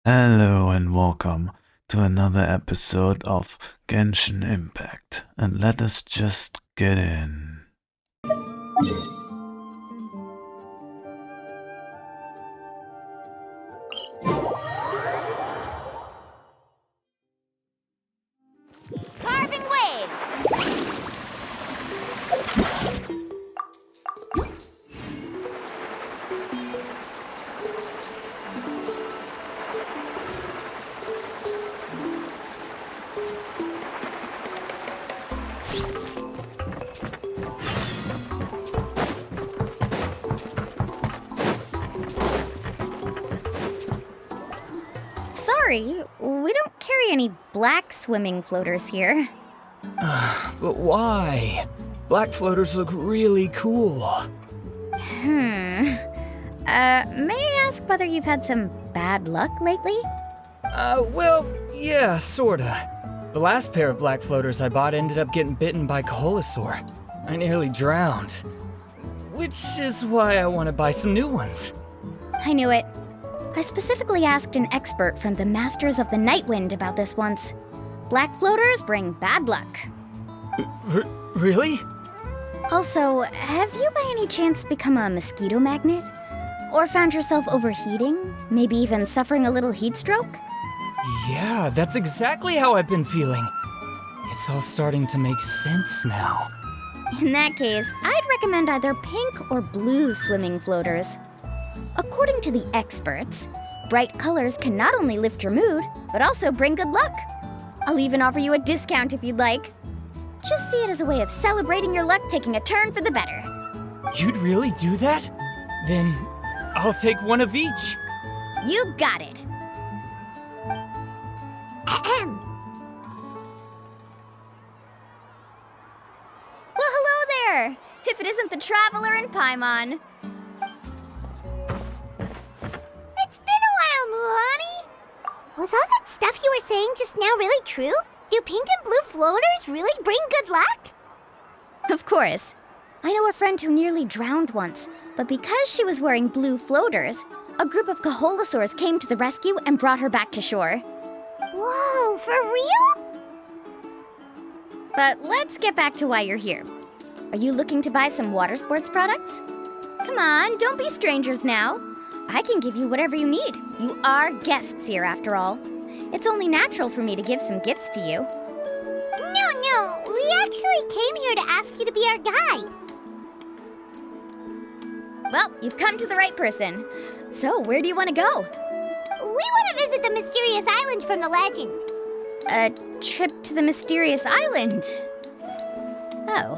Hello and welcome to another episode of Genshin Impact. And let us just get in. Carving waves! Sorry, we don't carry any black swimming floaters here. But why? Black floaters look really cool. May I ask whether you've had some bad luck lately? Well, yeah, sorta. The last pair of black floaters I bought ended up getting bitten by Koholosaur. I nearly drowned. Which is why I want to buy some new ones. I knew it. I specifically asked an expert from the Masters of the Nightwind about this once. Black floaters bring bad luck. Really? Also, have you by any chance become a mosquito magnet? Or found yourself overheating? Maybe even suffering a little heat stroke? Yeah, that's exactly how I've been feeling. It's all starting to make sense now. In that case, I'd recommend either pink or blue swimming floaters. According to the experts, bright colors can not only lift your mood, but also bring good luck. I'll even offer you a discount if you'd like. Just see it as a way of celebrating your luck taking a turn for the better. You'd really do that? Then I'll take one of each. You got it. Ahem. Well, hello there! If it isn't the Traveler in Paimon. It's been a while, Mualani. Was all that stuff you were saying just now really true? Do pink and blue floaters really bring good luck? Of course. I know a friend who nearly drowned once, but because she was wearing blue floaters, a group of Koholosaurs came to the rescue and brought her back to shore. Whoa, for real? But let's get back to why you're here. Are you looking to buy some water sports products? Come on, don't be strangers now. I can give you whatever you need. You are guests here, after all. It's only natural for me to give some gifts to you. No, we actually came here to ask you to be our guide. Well, you've come to the right person. So, where do you want to go? We want to visit the mysterious island from the legend. A trip to the mysterious island? Oh.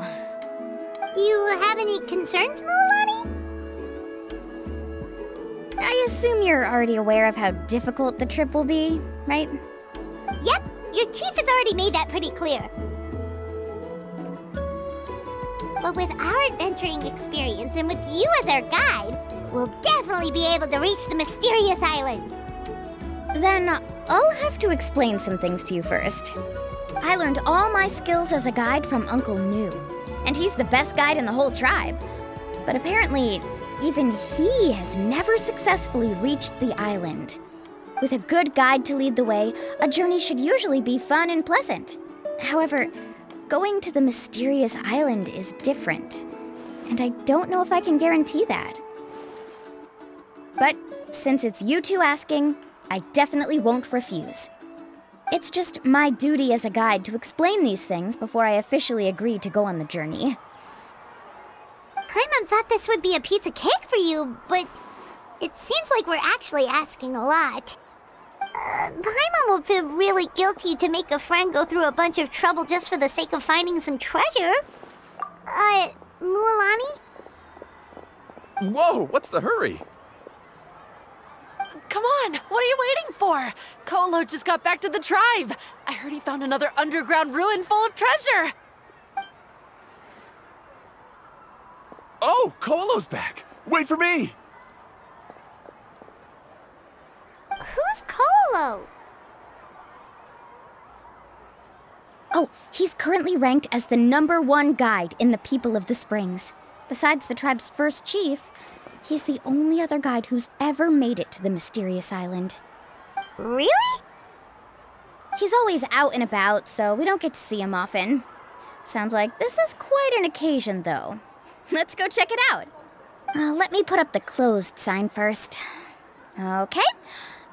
Do you have any concerns, Mualani? I assume you're already aware of how difficult the trip will be, right? Yep, your chief has already made that pretty clear. But with our adventuring experience and with you as our guide, we'll definitely be able to reach the mysterious island. Then I'll have to explain some things to you first. I learned all my skills as a guide from Uncle Nu, and he's the best guide in the whole tribe. But apparently, even he has never successfully reached the island. With a good guide to lead the way, a journey should usually be fun and pleasant. However, going to the mysterious island is different, and I don't know if I can guarantee that. But since it's you two asking, I definitely won't refuse. It's just my duty as a guide to explain these things before I officially agree to go on the journey. Paimon thought this would be a piece of cake for you, but it seems like we're actually asking a lot. Paimon will feel really guilty to make a friend go through a bunch of trouble just for the sake of finding some treasure. Mualani? Whoa, what's the hurry? Come on, what are you waiting for? Kolo just got back to the tribe. I heard he found another underground ruin full of treasure. Oh, Kolo's back! Wait for me! Who's Kolo? Oh, he's currently ranked as the #1 guide in the People of the Springs. Besides the tribe's first chief, he's the only other guide who's ever made it to the mysterious island. Really? He's always out and about, so we don't get to see him often. Sounds like this is quite an occasion, though. Let's go check it out. Let me put up the closed sign first. Okay,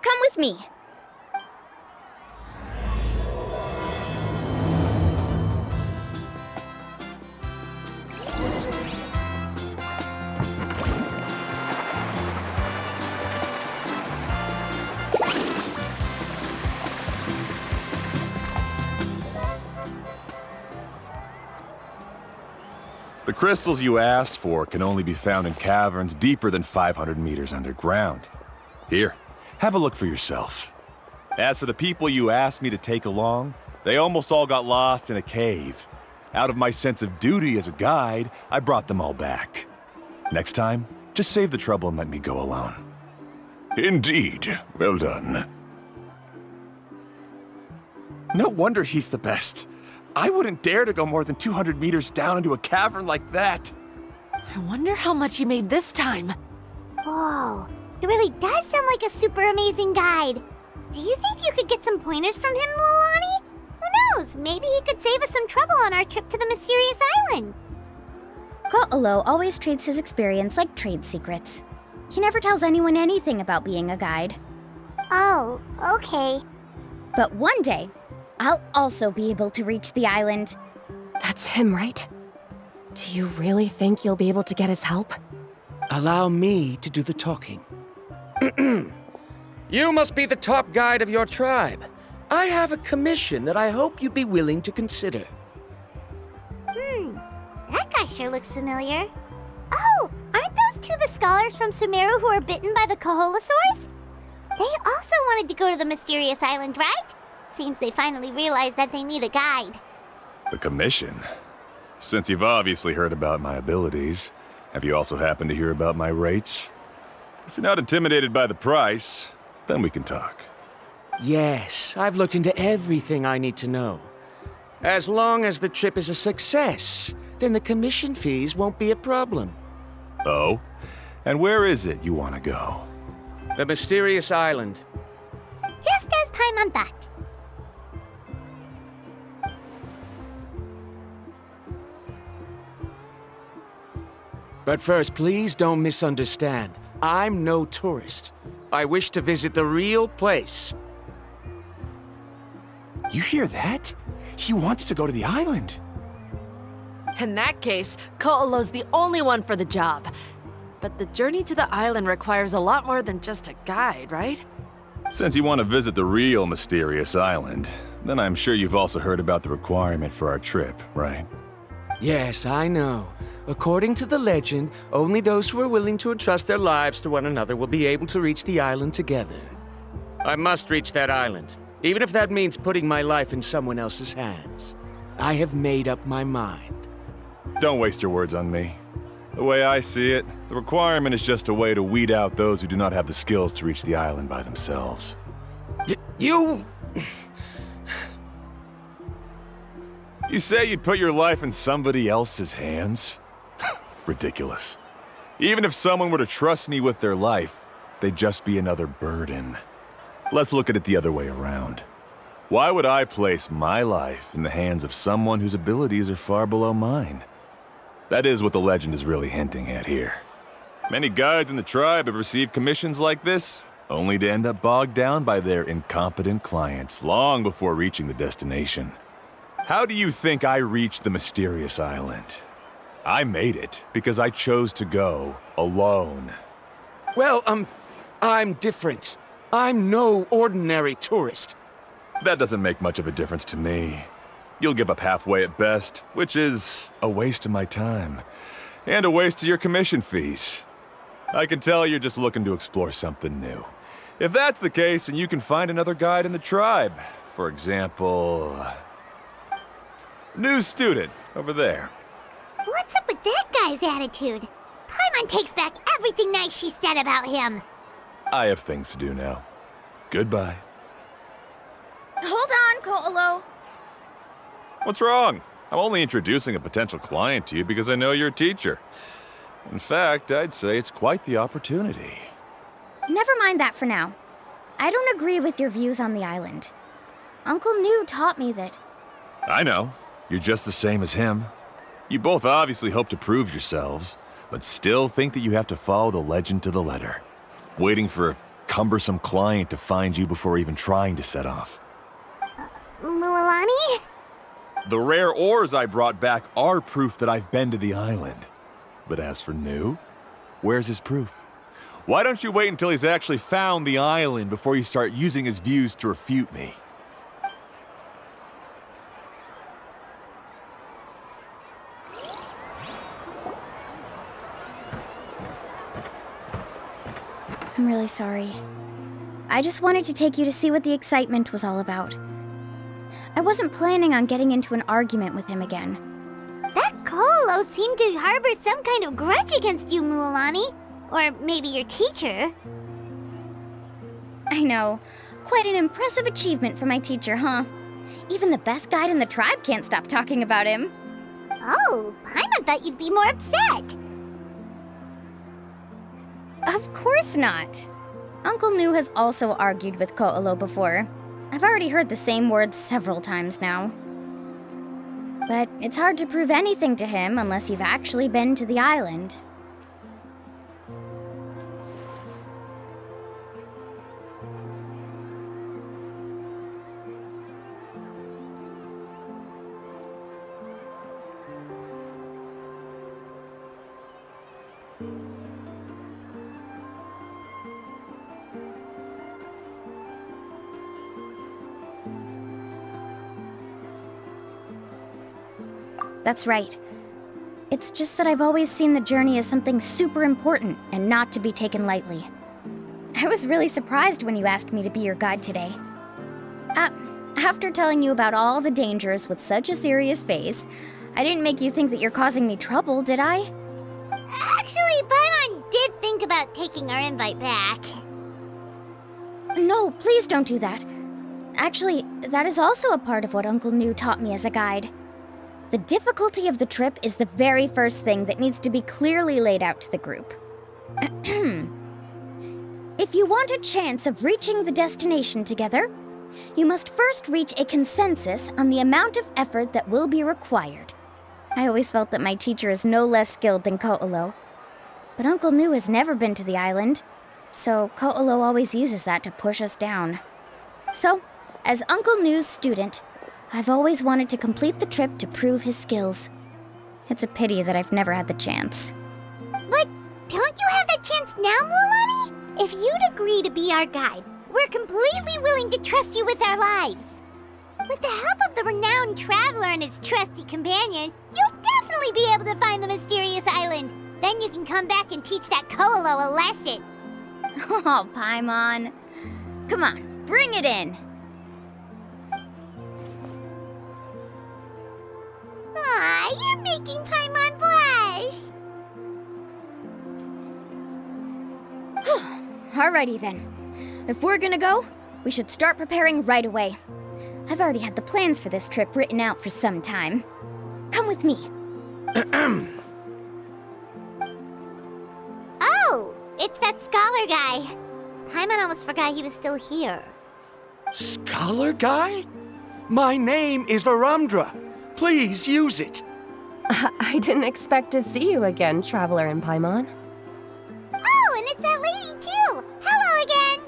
come with me. The crystals you asked for can only be found in caverns deeper than 500 meters underground. Here, have a look for yourself. As for the people you asked me to take along, they almost all got lost in a cave. Out of my sense of duty as a guide, I brought them all back. Next time, just save the trouble and let me go alone. Indeed. Well done. No wonder he's the best. I wouldn't dare to go more than 200 meters down into a cavern like that. I wonder how much he made this time. Whoa, he really does sound like a super amazing guide. Do you think you could get some pointers from him, Mualani? Who knows, maybe he could save us some trouble on our trip to the mysterious island. Ko'olo always treats his experience like trade secrets. He never tells anyone anything about being a guide. Oh, okay. But one day, I'll also be able to reach the island. That's him, right? Do you really think you'll be able to get his help? Allow me to do the talking. You must be the top guide of your tribe. I have a commission that I hope you'd be willing to consider. That guy sure looks familiar. Oh, aren't those two the scholars from Sumeru who were bitten by the Koholosaurs? They also wanted to go to the mysterious island, right? Seems they finally realized that they need a guide. The commission? Since you've obviously heard about my abilities, have you also happened to hear about my rates? If you're not intimidated by the price, then we can talk. Yes, I've looked into everything I need to know. As long as the trip is a success, then the commission fees won't be a problem. Oh? And where is it you want to go? The mysterious island. Just as Paimon thought. But first, please don't misunderstand. I'm no tourist. I wish to visit the real place. You hear that? He wants to go to the island. In that case, Ko'olo's the only one for the job. But the journey to the island requires a lot more than just a guide, right? Since you want to visit the real mysterious island, then I'm sure you've also heard about the requirement for our trip, right? Yes, I know. According to the legend, only those who are willing to entrust their lives to one another will be able to reach the island together. I must reach that island, even if that means putting my life in someone else's hands. I have made up my mind. Don't waste your words on me. The way I see it, the requirement is just a way to weed out those who do not have the skills to reach the island by themselves. You... You say you'd put your life in somebody else's hands? Ridiculous. Even if someone were to trust me with their life, they'd just be another burden. Let's look at it the other way around. Why would I place my life in the hands of someone whose abilities are far below mine? That is what the legend is really hinting at here. Many guides in the tribe have received commissions like this, only to end up bogged down by their incompetent clients long before reaching the destination. How do you think I reached the mysterious island? I made it because I chose to go alone. Well, I'm different. I'm no ordinary tourist. That doesn't make much of a difference to me. You'll give up halfway at best, which is a waste of my time. And a waste of your commission fees. I can tell you're just looking to explore something new. If that's the case, then you can find another guide in the tribe. For example... new student, over there. What's up with that guy's attitude? Paimon takes back everything nice she said about him. I have things to do now. Goodbye. Hold on, Ko'olo. What's wrong? I'm only introducing a potential client to you because I know you're a teacher. In fact, I'd say it's quite the opportunity. Never mind that for now. I don't agree with your views on the island. Uncle New taught me that... I know. You're just the same as him. You both obviously hope to prove yourselves, but still think that you have to follow the legend to the letter, waiting for a cumbersome client to find you before even trying to set off. Mualani? The rare ores I brought back are proof that I've been to the island. But as for New, where's his proof? Why don't you wait until he's actually found the island before you start using his views to refute me? I'm really sorry. I just wanted to take you to see what the excitement was all about. I wasn't planning on getting into an argument with him again. That Colo seemed to harbor some kind of grudge against you, Mualani. Or maybe your teacher. I know. Quite an impressive achievement for my teacher, huh? Even the best guide in the tribe can't stop talking about him. Oh, Paimon thought you'd be more upset. Of course not. Uncle New has also argued with Ko'olo before. I've already heard the same words several times now. But it's hard to prove anything to him unless you've actually been to the island. That's right. It's just that I've always seen the journey as something super important and not to be taken lightly. I was really surprised when you asked me to be your guide today. After telling you about all the dangers with such a serious face, I didn't make you think that you're causing me trouble, did I? Actually, Paimon did think about taking our invite back. No, please don't do that. Actually, that is also a part of what Uncle New taught me as a guide. The difficulty of the trip is the very first thing that needs to be clearly laid out to the group. If you want a chance of reaching the destination together, you must first reach a consensus on the amount of effort that will be required. I always felt that my teacher is no less skilled than Ko'olo. But Uncle New has never been to the island, so Ko'olo always uses that to push us down. So, as Uncle New's student, I've always wanted to complete the trip to prove his skills. It's a pity that I've never had the chance. But don't you have that chance now, Mualani? If you'd agree to be our guide, we're completely willing to trust you with our lives. With the help of the renowned traveler and his trusty companion, you'll definitely be able to find the mysterious island. Then you can come back and teach that Ko'olo a lesson. Oh, Paimon. Come on, bring it in. Aw, you're making Paimon blush. Alrighty then. If we're gonna go, we should start preparing right away. I've already had the plans for this trip written out for some time. Come with me. Oh, it's that scholar guy. Paimon almost forgot he was still here. Scholar guy? My name is Varumdra. Please use it. I didn't expect to see you again, Traveler and Paimon. Oh, and it's that lady too. Hello again.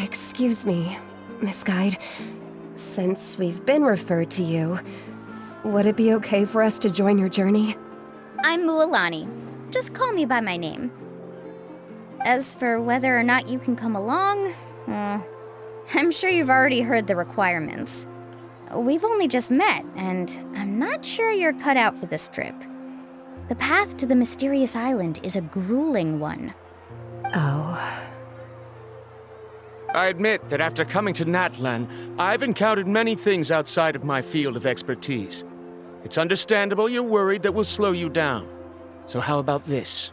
Excuse me, Miss Guide. Since we've been referred to you, would it be okay for us to join your journey? I'm Mualani. Just call me by my name. As for whether or not you can come along, I'm sure you've already heard the requirements. We've only just met, and I'm not sure you're cut out for this trip. The path to the mysterious island is a grueling one. Oh. I admit that after coming to Natlan, I've encountered many things outside of my field of expertise. It's understandable you're worried that we'll slow you down. So how about this?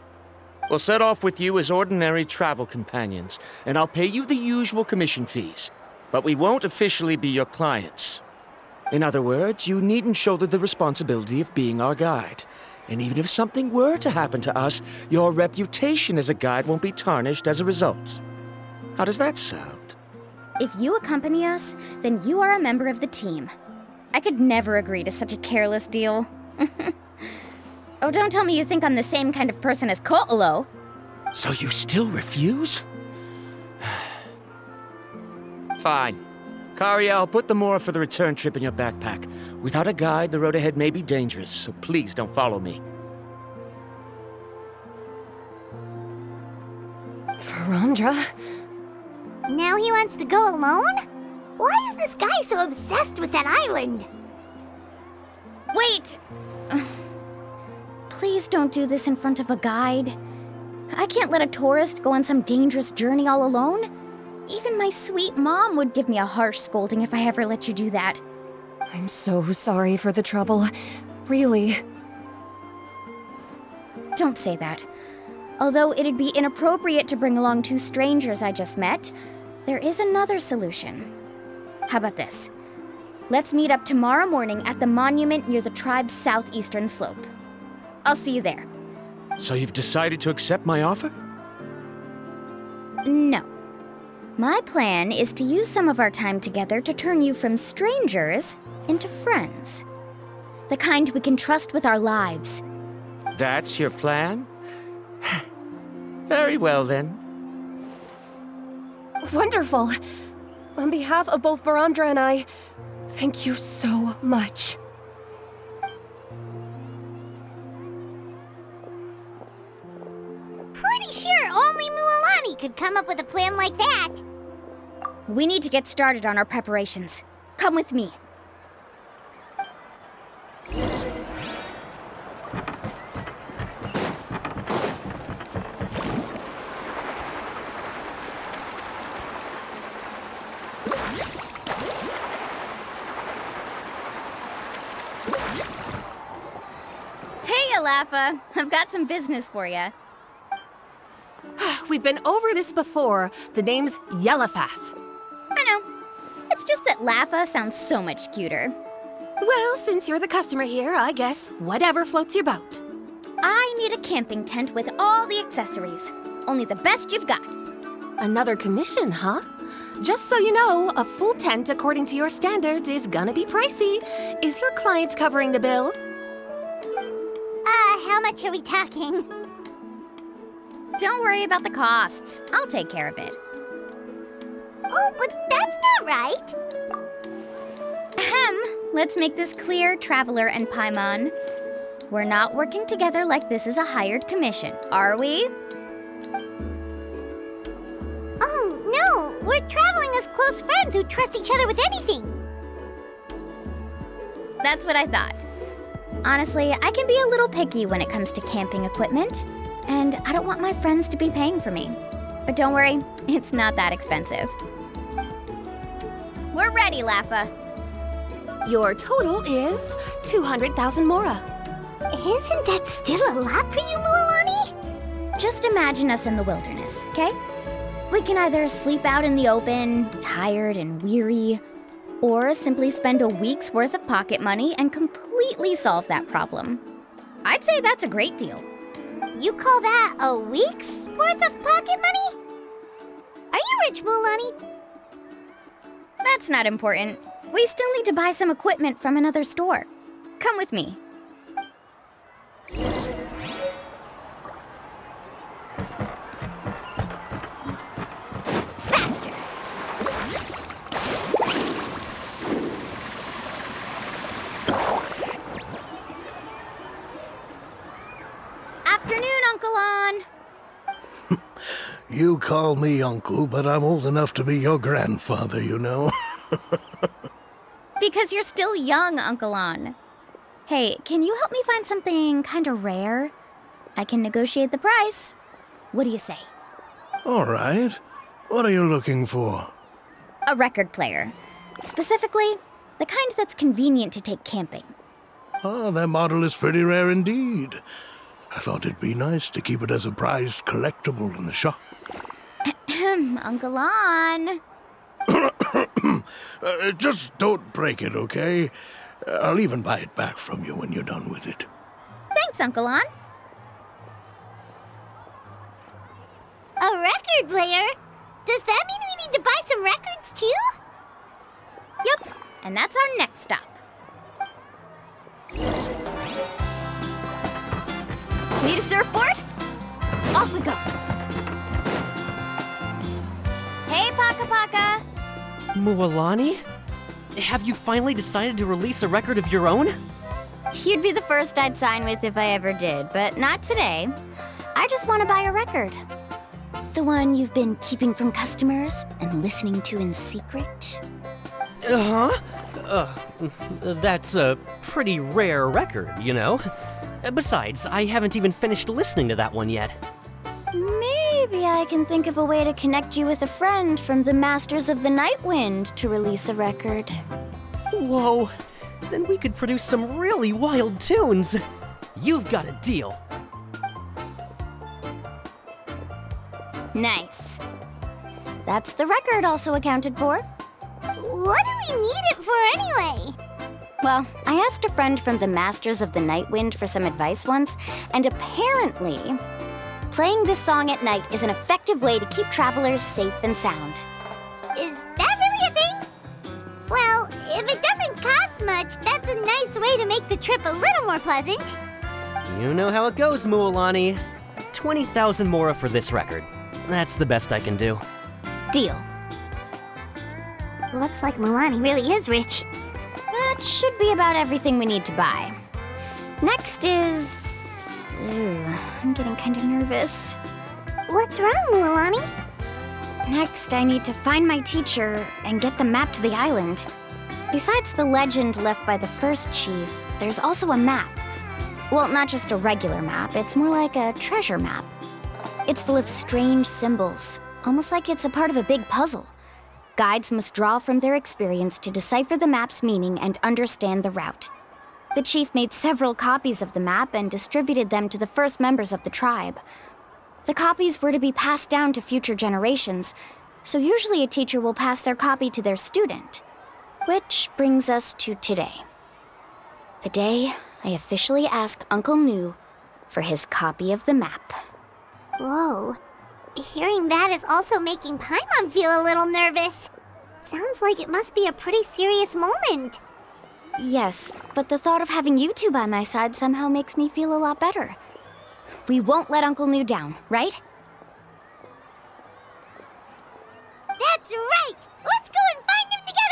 We'll set off with you as ordinary travel companions, and I'll pay you the usual commission fees. But we won't officially be your clients. In other words, you needn't shoulder the responsibility of being our guide. And even if something were to happen to us, your reputation as a guide won't be tarnished as a result. How does that sound? If you accompany us, then you are a member of the team. I could never agree to such a careless deal. Oh, don't tell me you think I'm the same kind of person as Ko'olo. So you still refuse? Fine. Kariel, put the Mora for the return trip in your backpack. Without a guide, the road ahead may be dangerous, so please don't follow me. Verandra? Now he wants to go alone? Why is this guy so obsessed with that island? Wait! Please don't do this in front of a guide. I can't let a tourist go on some dangerous journey all alone. Even my sweet mom would give me a harsh scolding if I ever let you do that. I'm so sorry for the trouble. Really. Don't say that. Although it'd be inappropriate to bring along two strangers I just met, there is another solution. How about this? Let's meet up tomorrow morning at the monument near the tribe's southeastern slope. I'll see you there. So you've decided to accept my offer? No. My plan is to use some of our time together to turn you from strangers into friends. The kind we can trust with our lives. That's your plan? Very well, then. Wonderful. On behalf of both Verandra and I, thank you so much. Pretty sure only Mualani could come up with a plan like that. We need to get started on our preparations. Come with me. Hey, Alafa. I've got some business for you. We've been over this before. The name's Yellowfath. I know. It's just that Lafa sounds so much cuter. Well, since you're the customer here, I guess whatever floats your boat. I need a camping tent with all the accessories. Only the best you've got. Another commission, huh? Just so you know, a full tent according to your standards is gonna be pricey. Is your client covering the bill? How much are we talking? Don't worry about the costs. I'll take care of it. Oh, but that's not right. Ahem. Let's make this clear, Traveler and Paimon. We're not working together like this is a hired commission, are we? Oh, no. We're traveling as close friends who trust each other with anything. That's what I thought. Honestly, I can be a little picky when it comes to camping equipment, and I don't want my friends to be paying for me. But don't worry, it's not that expensive. We're ready, Lafa. Your total is 200,000 Mora. Isn't that still a lot for you, Mualani? Just imagine us in the wilderness, okay? We can either sleep out in the open, tired and weary, or simply spend a week's worth of pocket money and completely solve that problem. I'd say that's a great deal. You call that a week's worth of pocket money? Are you rich, Mualani? That's not important. We still need to buy some equipment from another store. Come with me. Faster! Afternoon, Uncle On. You call me uncle, but I'm old enough to be your grandfather, you know. Because you're still young, Uncle On. Hey, can you help me find something kinda rare? I can negotiate the price. What do you say? All right. What are you looking for? A record player. Specifically, the kind that's convenient to take camping. Ah, that model is pretty rare indeed. I thought it'd be nice to keep it as a prized collectible in the shop. Uncle On. Just don't break it, okay? I'll even buy it back from you when you're done with it. Thanks, Thanks, Uncle An. A record player? Does that mean we need to buy some records too? Yep, and that's our next stop. Need a surfboard? Off we go. Hey, Paka Paka. Mualani? Have you finally decided to release a record of your own? You'd be the first I'd sign with if I ever did, but not today. I just want to buy a record. The one you've been keeping from customers and listening to in secret? That's a pretty rare record, you know? Besides, I haven't even finished listening to that one yet. Maybe I can think of a way to connect you with a friend from the Masters of the Night Wind to release a record. Whoa, then we could produce some really wild tunes. You've got a deal. Nice. That's the record also accounted for. What do we need it for anyway? Well, I asked a friend from the Masters of the Night Wind for some advice once, and apparently, playing this song at night is an effective way to keep travelers safe and sound. Is that really a thing? Well, if it doesn't cost much, that's a nice way to make the trip a little more pleasant. You know how it goes, Mualani. 20,000 mora for this record. That's the best I can do. Deal. Looks like Mualani really is rich. That should be about everything we need to buy. Next is... I'm getting kind of nervous. What's wrong, Mualani? Next, I need to find my teacher and get the map to the island. Besides the legend left by the first chief, there's also a map. Well, not just a regular map, it's more like a treasure map. It's full of strange symbols, almost like it's a part of a big puzzle. Guides must draw from their experience to decipher the map's meaning and understand the route. The chief made several copies of the map and distributed them to the first members of the tribe. The copies were to be passed down to future generations, so usually a teacher will pass their copy to their student. Which brings us to today. The day I officially asked Uncle Nu for his copy of the map. Whoa. Hearing that is also making Paimon feel a little nervous. Sounds like it must be a pretty serious moment. Yes, but the thought of having you two by my side somehow makes me feel a lot better. We won't let Uncle Nu down, right? That's right! Let's go and find him together!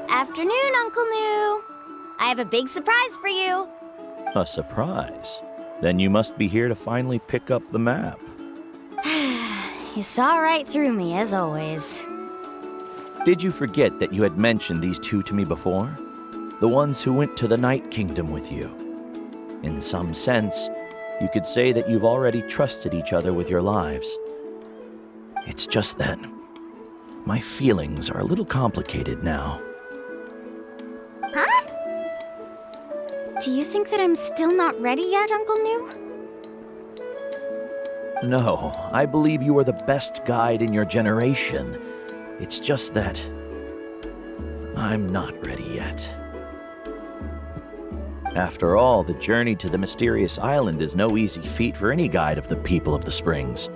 Afternoon, Uncle Nu. I have a big surprise for you. A surprise? Then you must be here to finally pick up the map. You saw right through me, as always. Did you forget that you had mentioned these two to me before? The ones who went to the Night Kingdom with you. In some sense, you could say that you've already trusted each other with your lives. It's just that my feelings are a little complicated now. Huh? Do you think that I'm still not ready yet, Uncle Nu? No, I believe you are the best guide in your generation. It's just that I'm not ready yet. After all, the journey to the mysterious island is no easy feat for any guide of the people of the Springs.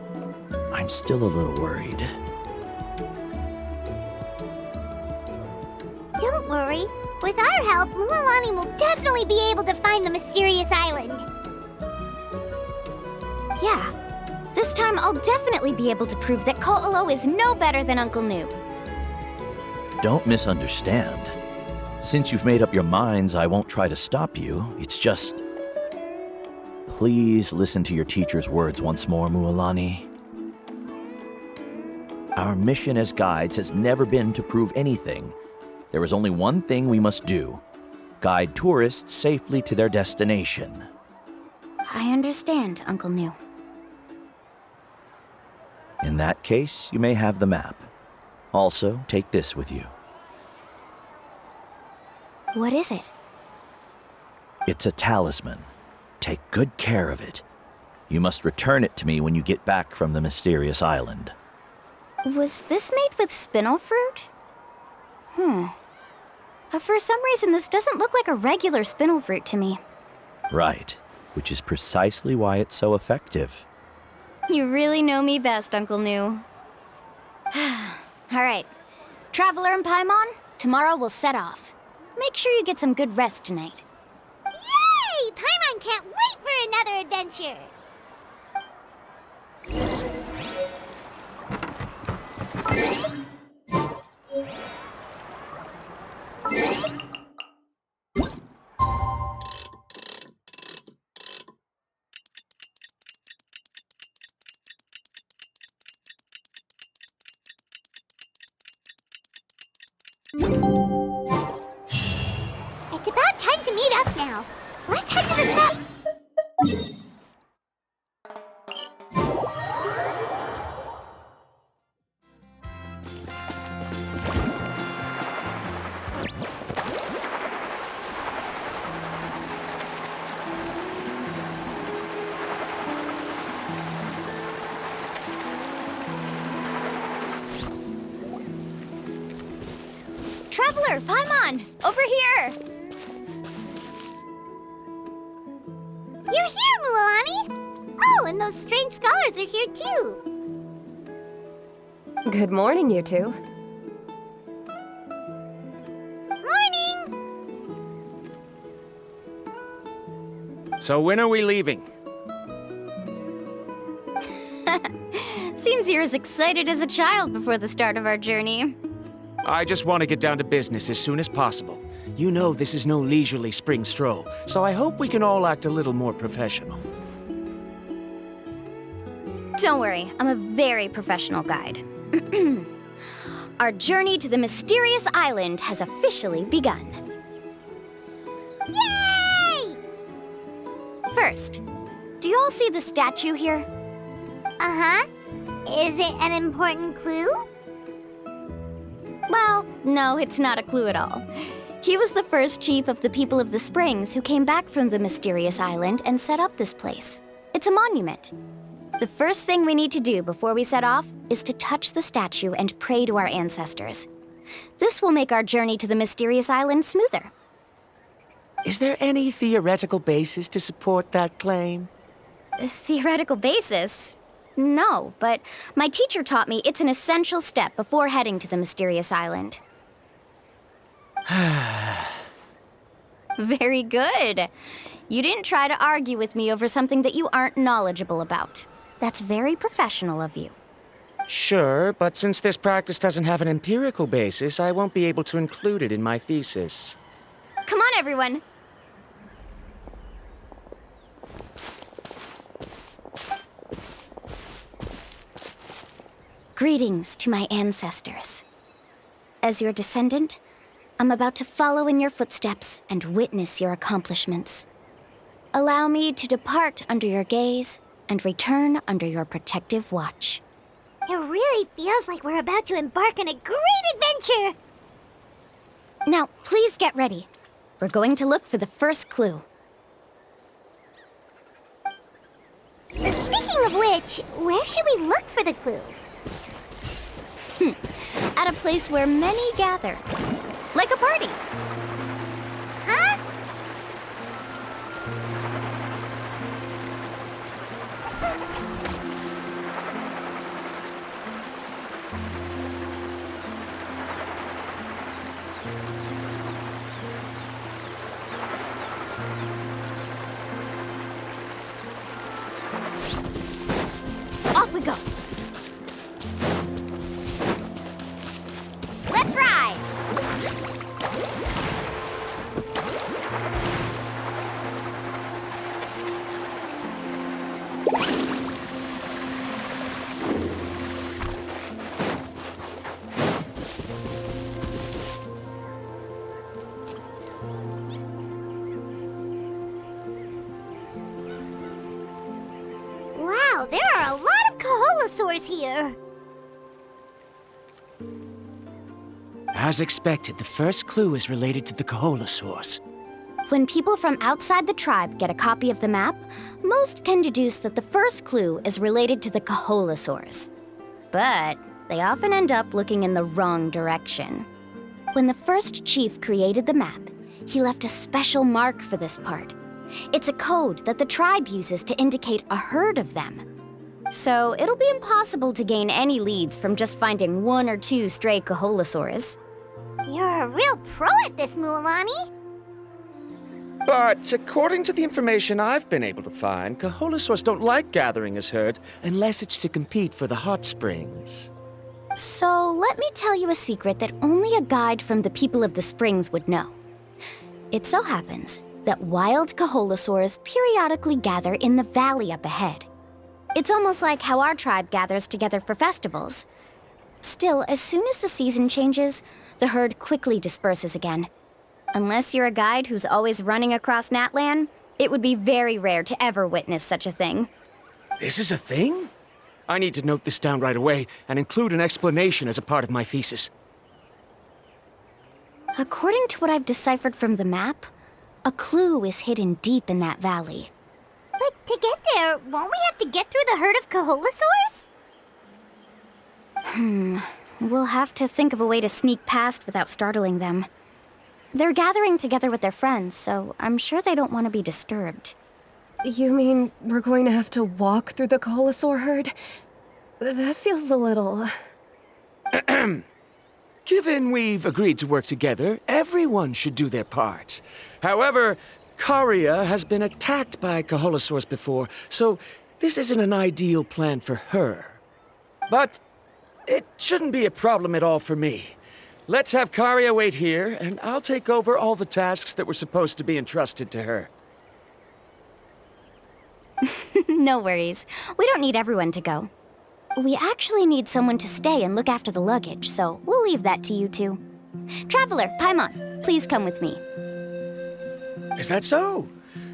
I'm still a little worried. Don't worry. With our help, Mualani will definitely be able to find the mysterious island. Yeah. This time I'll definitely be able to prove that Ko'olo is no better than Uncle Nu. Don't misunderstand. Since you've made up your minds, I won't try to stop you. It's just... Please listen to your teacher's words once more, Mualani. Our mission as guides has never been to prove anything. There is only one thing we must do. Guide tourists safely to their destination. I understand, Uncle New. In that case, you may have the map. Also, take this with you. What is it? It's a talisman. Take good care of it. You must return it to me when you get back from the mysterious island. Was this made with spinel fruit? For some reason, this doesn't look like a regular spinel fruit to me. Right, which is precisely why it's so effective. You really know me best, Uncle New. Alright. Traveler and Paimon, tomorrow we'll set off. Make sure you get some good rest tonight. Yay! Paimon can't wait for another adventure! It's about time to meet up now. Let's head to the spot. Traveler, Paimon, over here! You're here, Mualani! Oh, and those strange scholars are here too. Good morning, you two. Morning! So when are we leaving? Seems you're as excited as a child before the start of our journey. I just want to get down to business as soon as possible. You know this is no leisurely spring stroll, so I hope we can all act a little more professional. Don't worry, I'm a very professional guide. Our journey to the mysterious island has officially begun. Yay! First, do you all see the statue here? Uh-huh. Is it an important clue? Well, no, it's not a clue at all. He was the first chief of the people of the Springs who came back from the mysterious island and set up this place. It's a monument. The first thing we need to do before we set off is to touch the statue and pray to our ancestors. This will make our journey to the mysterious island smoother. Is there any theoretical basis to support that claim? A theoretical basis? No, but my teacher taught me it's an essential step before heading to the mysterious island. Very good. You didn't try to argue with me over something that you aren't knowledgeable about. That's very professional of you. Sure, but since this practice doesn't have an empirical basis, I won't be able to include it in my thesis. Come on, everyone. Greetings to my ancestors. As your descendant, I'm about to follow in your footsteps and witness your accomplishments. Allow me to depart under your gaze and return under your protective watch. It really feels like we're about to embark on a great adventure! Now, please get ready. We're going to look for the first clue. Speaking of which, where should we look for the clue? At a place where many gather. Like a party. Huh? Off we go. Let's ride! Wow, there are a lot of Kaholasaurs here. As expected, the first clue is related to the Kaholasaurs. When people from outside the tribe get a copy of the map, most can deduce that the first clue is related to the Kaholasaurs. But they often end up looking in the wrong direction. When the first chief created the map, he left a special mark for this part. It's a code that the tribe uses to indicate a herd of them. So it'll be impossible to gain any leads from just finding one or two stray Kaholasaurs. You're a real pro at this, Mualani. But according to the information I've been able to find, Kaholasaurs don't like gathering as herds unless it's to compete for the hot springs. So let me tell you a secret that only a guide from the people of the springs would know. It so happens that wild Kaholasaurs periodically gather in the valley up ahead. It's almost like how our tribe gathers together for festivals. Still, as soon as the season changes, the herd quickly disperses again. Unless you're a guide who's always running across Natlan, it would be very rare to ever witness such a thing. This is a thing? I need to note this down right away and include an explanation as a part of my thesis. According to what I've deciphered from the map, a clue is hidden deep in that valley. But to get there, won't we have to get through the herd of Kaholasaurs? We'll have to think of a way to sneak past without startling them. They're gathering together with their friends, so I'm sure they don't want to be disturbed. You mean we're going to have to walk through the Kaholasaur herd? That feels a little... Given we've agreed to work together, everyone should do their part. However, Karia has been attacked by Kaholasaurs before, so this isn't an ideal plan for her. But it shouldn't be a problem at all for me. Let's have Karia wait here, and I'll take over all the tasks that were supposed to be entrusted to her. No worries. We don't need everyone to go. We actually need someone to stay and look after the luggage, so we'll leave that to you two. Traveler, Paimon, please come with me. Is that so?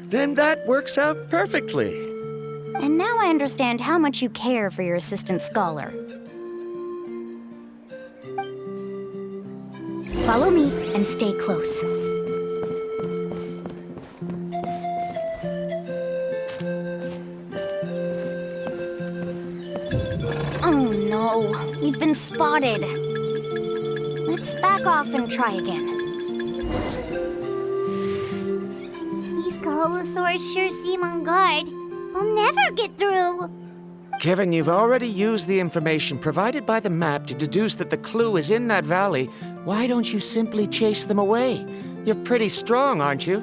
Then that works out perfectly. And now I understand how much you care for your assistant scholar. Follow me and stay close. Oh no, we've been spotted. Let's back off and try again. These Kaholasaurs sure seem on guard. We'll never get through. Given you've already used the information provided by the map to deduce that the clue is in that valley, why don't you simply chase them away? You're pretty strong, aren't you?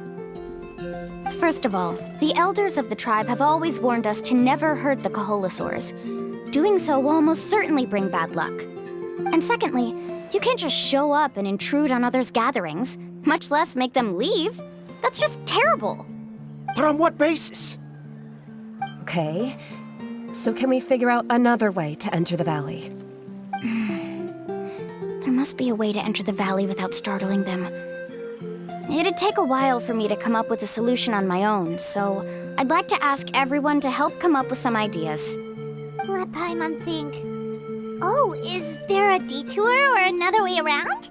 First of all, the elders of the tribe have always warned us to never hurt the Kaholasaurs. Doing so will almost certainly bring bad luck. And secondly, you can't just show up and intrude on others' gatherings, much less make them leave. That's just terrible. But on what basis? Okay, so can we figure out another way to enter the valley? There must be a way to enter the valley without startling them. It'd take a while for me to come up with a solution on my own, so I'd like to ask everyone to help come up with some ideas. Let Paimon think. Oh, is there a detour or another way around?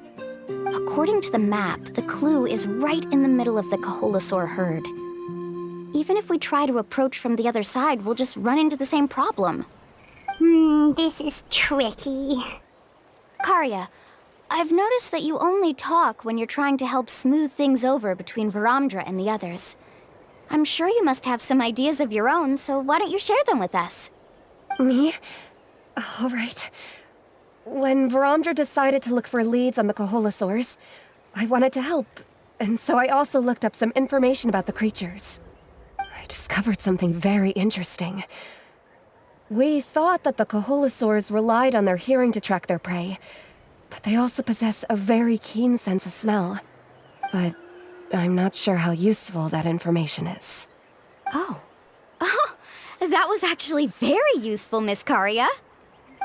According to the map, the clue is right in the middle of the Kaholasaur herd. Even if we try to approach from the other side, we'll just run into the same problem. This is tricky. Karia, I've noticed that you only talk when you're trying to help smooth things over between Varamdra and the others. I'm sure you must have some ideas of your own, so why don't you share them with us? Me? All right. When Varamdra decided to look for leads on the Kaholasaurs, I wanted to help, and so I also looked up some information about the creatures. I discovered something very interesting. We thought that the Kaholasaurs relied on their hearing to track their prey, but they also possess a very keen sense of smell. But I'm not sure how useful that information is. Oh, that was actually very useful, Miss Karia.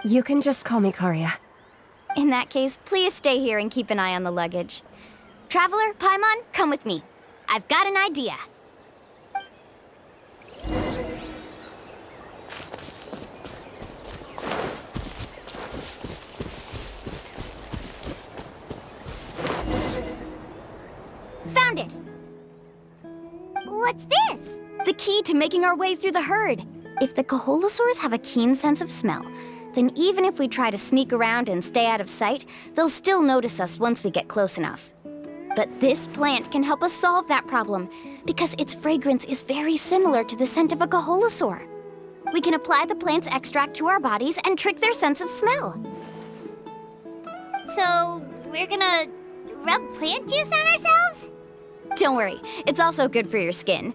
You can just call me Karia. In that case, please stay here and keep an eye on the luggage. Traveler, Paimon, come with me. I've got an idea. What's this? The key to making our way through the herd. If the Coholosaurs have a keen sense of smell, then even if we try to sneak around and stay out of sight, they'll still notice us once we get close enough. But this plant can help us solve that problem, because its fragrance is very similar to the scent of a Coholosaur. We can apply the plant's extract to our bodies and trick their sense of smell. So, we're gonna rub plant juice on ourselves? Don't worry, it's also good for your skin.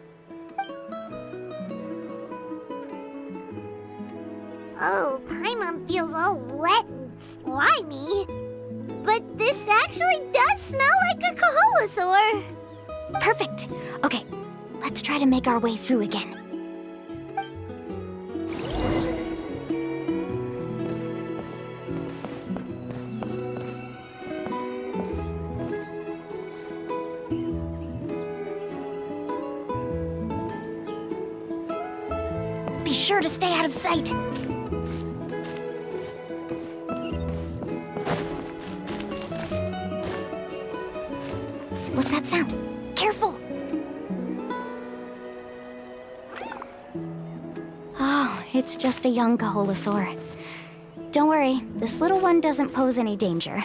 Oh, Paimon feels all wet and slimy. But this actually does smell like a Coholosaur. Perfect. Okay, let's try to make our way through again. Be sure to stay out of sight. What's that sound? Careful! Oh, it's just a young Coholosaur. Don't worry, this little one doesn't pose any danger.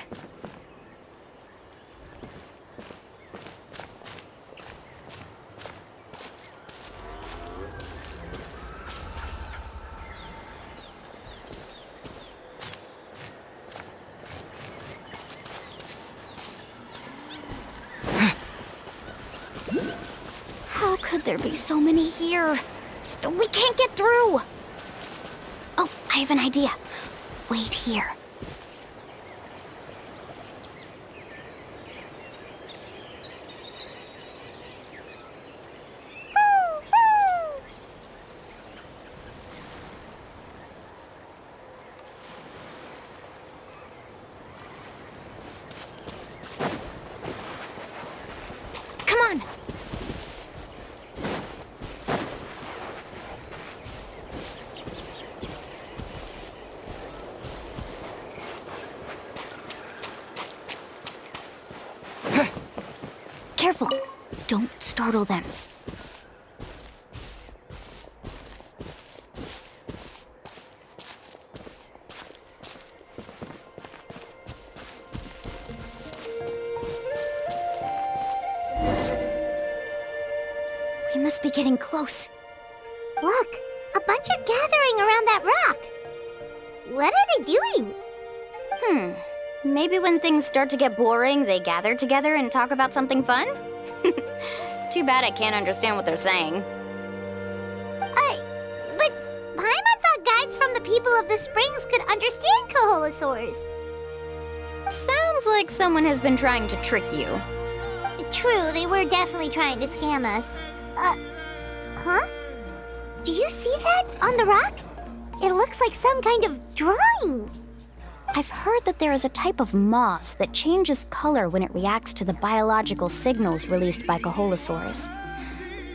How could there be so many here? We can't get through! Oh, I have an idea. Wait here. Come on! Careful! Don't startle them. We must be getting close. Look, a bunch are gathering around that rock. What are they doing? Maybe when things start to get boring, they gather together and talk about something fun? Too bad I can't understand what they're saying. But Paimon thought guides from the people of the springs could understand Coholosaurs. Sounds like someone has been trying to trick you. True, they were definitely trying to scam us. Huh? Do you see that on the rock? It looks like some kind of drawing. I've heard that there is a type of moss that changes color when it reacts to the biological signals released by Coholosaurs.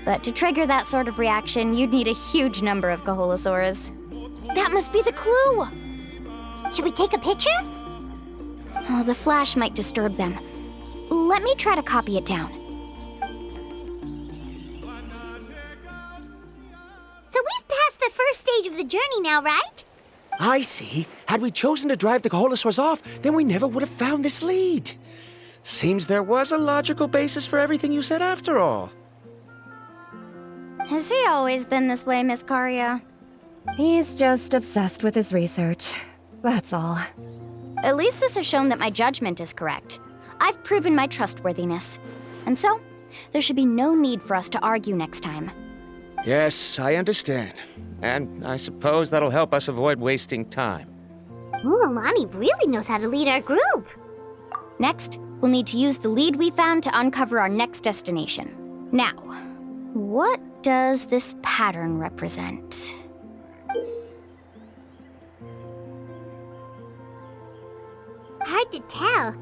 But to trigger that sort of reaction, you'd need a huge number of Coholosaurs. That must be the clue! Should we take a picture? Oh, the flash might disturb them. Let me try to copy it down. So we've passed the first stage of the journey now, right? I see. Had we chosen to drive the Coholosaurs off, then we never would have found this lead. Seems there was a logical basis for everything you said after all. Has he always been this way, Miss Karia? He's just obsessed with his research. That's all. At least this has shown that my judgment is correct. I've proven my trustworthiness. And so, there should be no need for us to argue next time. Yes, I understand. And I suppose that'll help us avoid wasting time. Mualani really knows how to lead our group. Next, we'll need to use the lead we found to uncover our next destination. Now, what does this pattern represent? Hard to tell.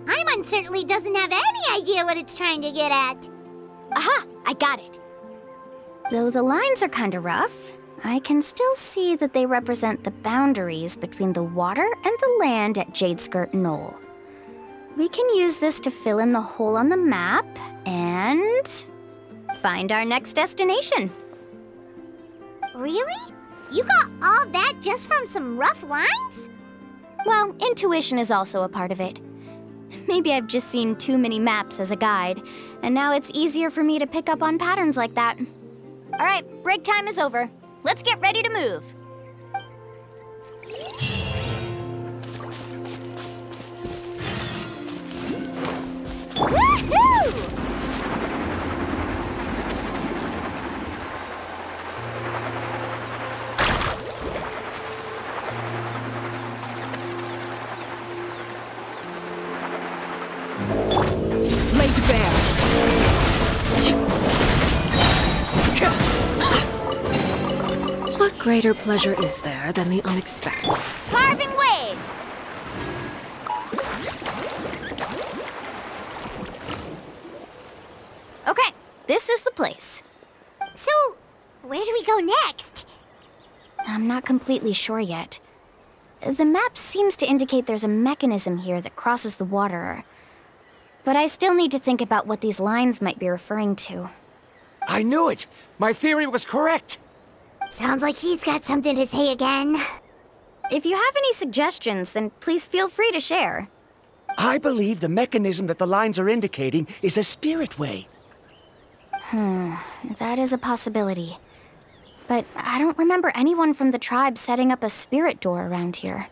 Paimon certainly doesn't have any idea what it's trying to get at. Aha! I got it. Though the lines are kinda rough, I can still see that they represent the boundaries between the water and the land at Jadeskirt Knoll. We can use this to fill in the hole on the map, and... find our next destination. Really? You got all that just from some rough lines? Well, intuition is also a part of it. Maybe I've just seen too many maps as a guide, and now it's easier for me to pick up on patterns like that. All right, break time is over. Let's get ready to move. Woohoo! Laid bare. What greater pleasure is there than the unexpected? Carving waves! Okay, this is the place. So, where do we go next? I'm not completely sure yet. The map seems to indicate there's a mechanism here that crosses the water. But I still need to think about what these lines might be referring to. I knew it! My theory was correct! Sounds like he's got something to say again. If you have any suggestions, then please feel free to share. I believe the mechanism that the lines are indicating is a spirit way. That is a possibility. But I don't remember anyone from the tribe setting up a spirit door around here.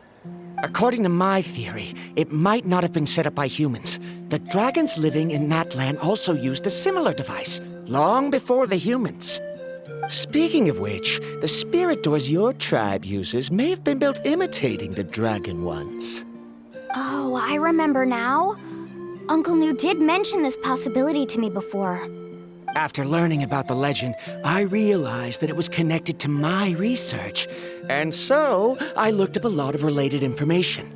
According to my theory, it might not have been set up by humans. The dragons living in that land also used a similar device, long before the humans. Speaking of which, the spirit doors your tribe uses may have been built imitating the dragon ones. Oh, I remember now. Uncle New did mention this possibility to me before. After learning about the legend, I realized that it was connected to my research, and so I looked up a lot of related information.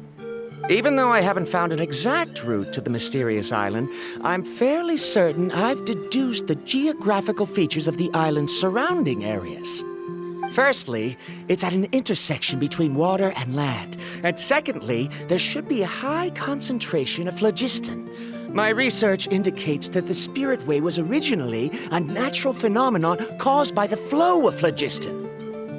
Even though I haven't found an exact route to the mysterious island, I'm fairly certain I've deduced the geographical features of the island's surrounding areas. Firstly, it's at an intersection between water and land, and secondly, there should be a high concentration of phlogiston. My research indicates that the Spirit Way was originally a natural phenomenon caused by the flow of phlogiston.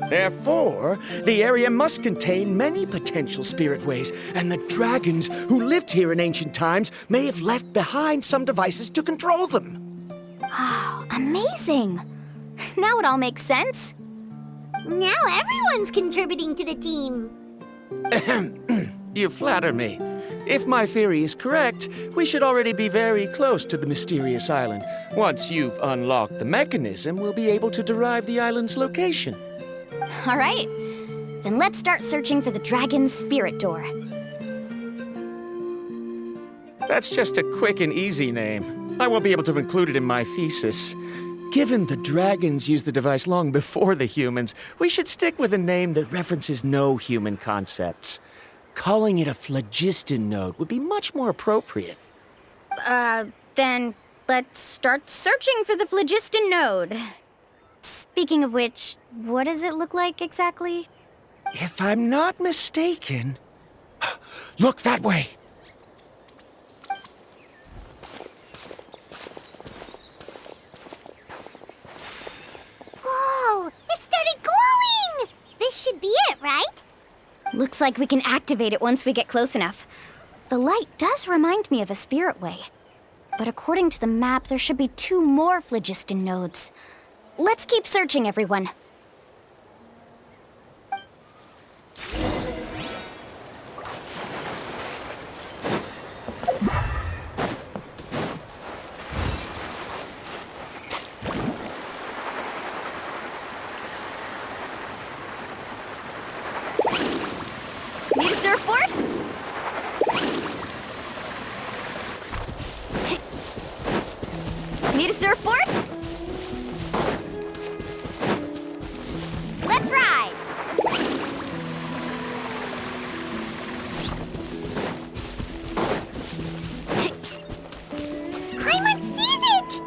Therefore, the area must contain many potential spirit ways, and the dragons who lived here in ancient times may have left behind some devices to control them. Wow, amazing! Now it all makes sense. Now everyone's contributing to the team. You flatter me. If my theory is correct, we should already be very close to the mysterious island. Once you've unlocked the mechanism, we'll be able to derive the island's location. All right, then let's start searching for the dragon's spirit door. That's just a quick and easy name. I won't be able to include it in my thesis. Given the dragons used the device long before the humans, we should stick with a name that references no human concepts. Calling it a phlogiston node would be much more appropriate. Then let's start searching for the phlogiston node. Speaking of which, what does it look like exactly? If I'm not mistaken... Look that way! Whoa! It started glowing! This should be it, right? Looks like we can activate it once we get close enough. The light does remind me of a spirit way. But according to the map, there should be 2 more phlogiston nodes. Let's keep searching, everyone. Need a surfboard? Need a surfboard? Let's ride! Paimon sees it!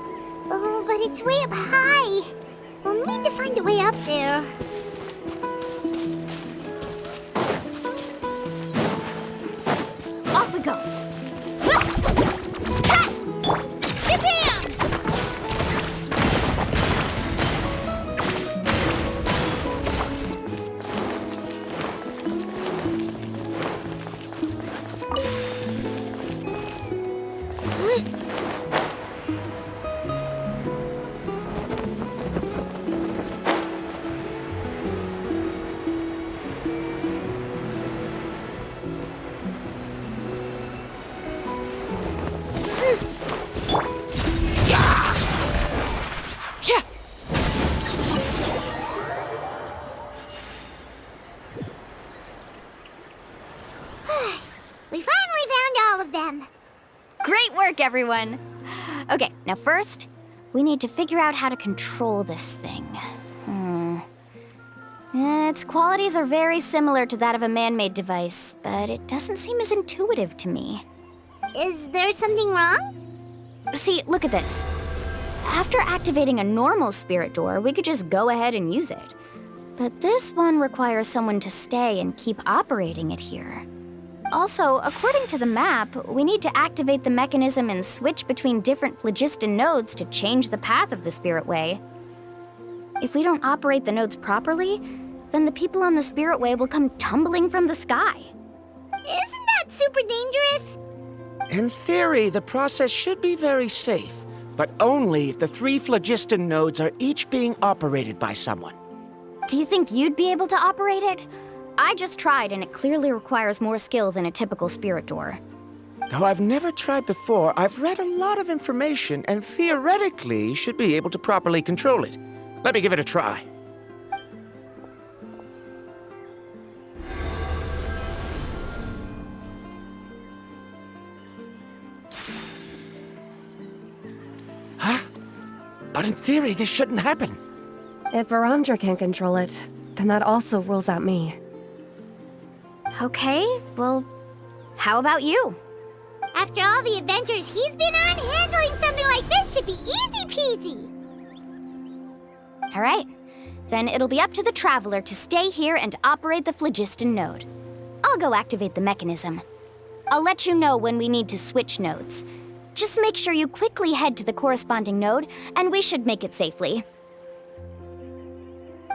Oh, but it's way up high. We'll need to find a way up there. Off we go. Ha! Bam! of them. Great work, everyone! Okay, now first, we need to figure out how to control this thing. Its qualities are very similar to that of a man-made device, but it doesn't seem as intuitive to me. Is there something wrong? See, look at this. After activating a normal spirit door, we could just go ahead and use it. But this one requires someone to stay and keep operating it here. Also, according to the map, we need to activate the mechanism and switch between different phlogiston nodes to change the path of the Spirit Way. If we don't operate the nodes properly, then the people on the Spirit Way will come tumbling from the sky. Isn't that super dangerous? In theory, the process should be very safe, but only if the 3 phlogiston nodes are each being operated by someone. Do you think you'd be able to operate it? I just tried, and it clearly requires more skill than a typical spirit door. Though I've never tried before, I've read a lot of information and theoretically should be able to properly control it. Let me give it a try. Huh? But in theory, this shouldn't happen. If Varamdra can't control it, then that also rules out me. Okay, well, how about you? After all the adventures he's been on, handling something like this should be easy peasy. All right, then it'll be up to the Traveler to stay here and operate the phlogiston node. I'll go activate the mechanism. I'll let you know when we need to switch nodes. Just make sure you quickly head to the corresponding node, and we should make it safely.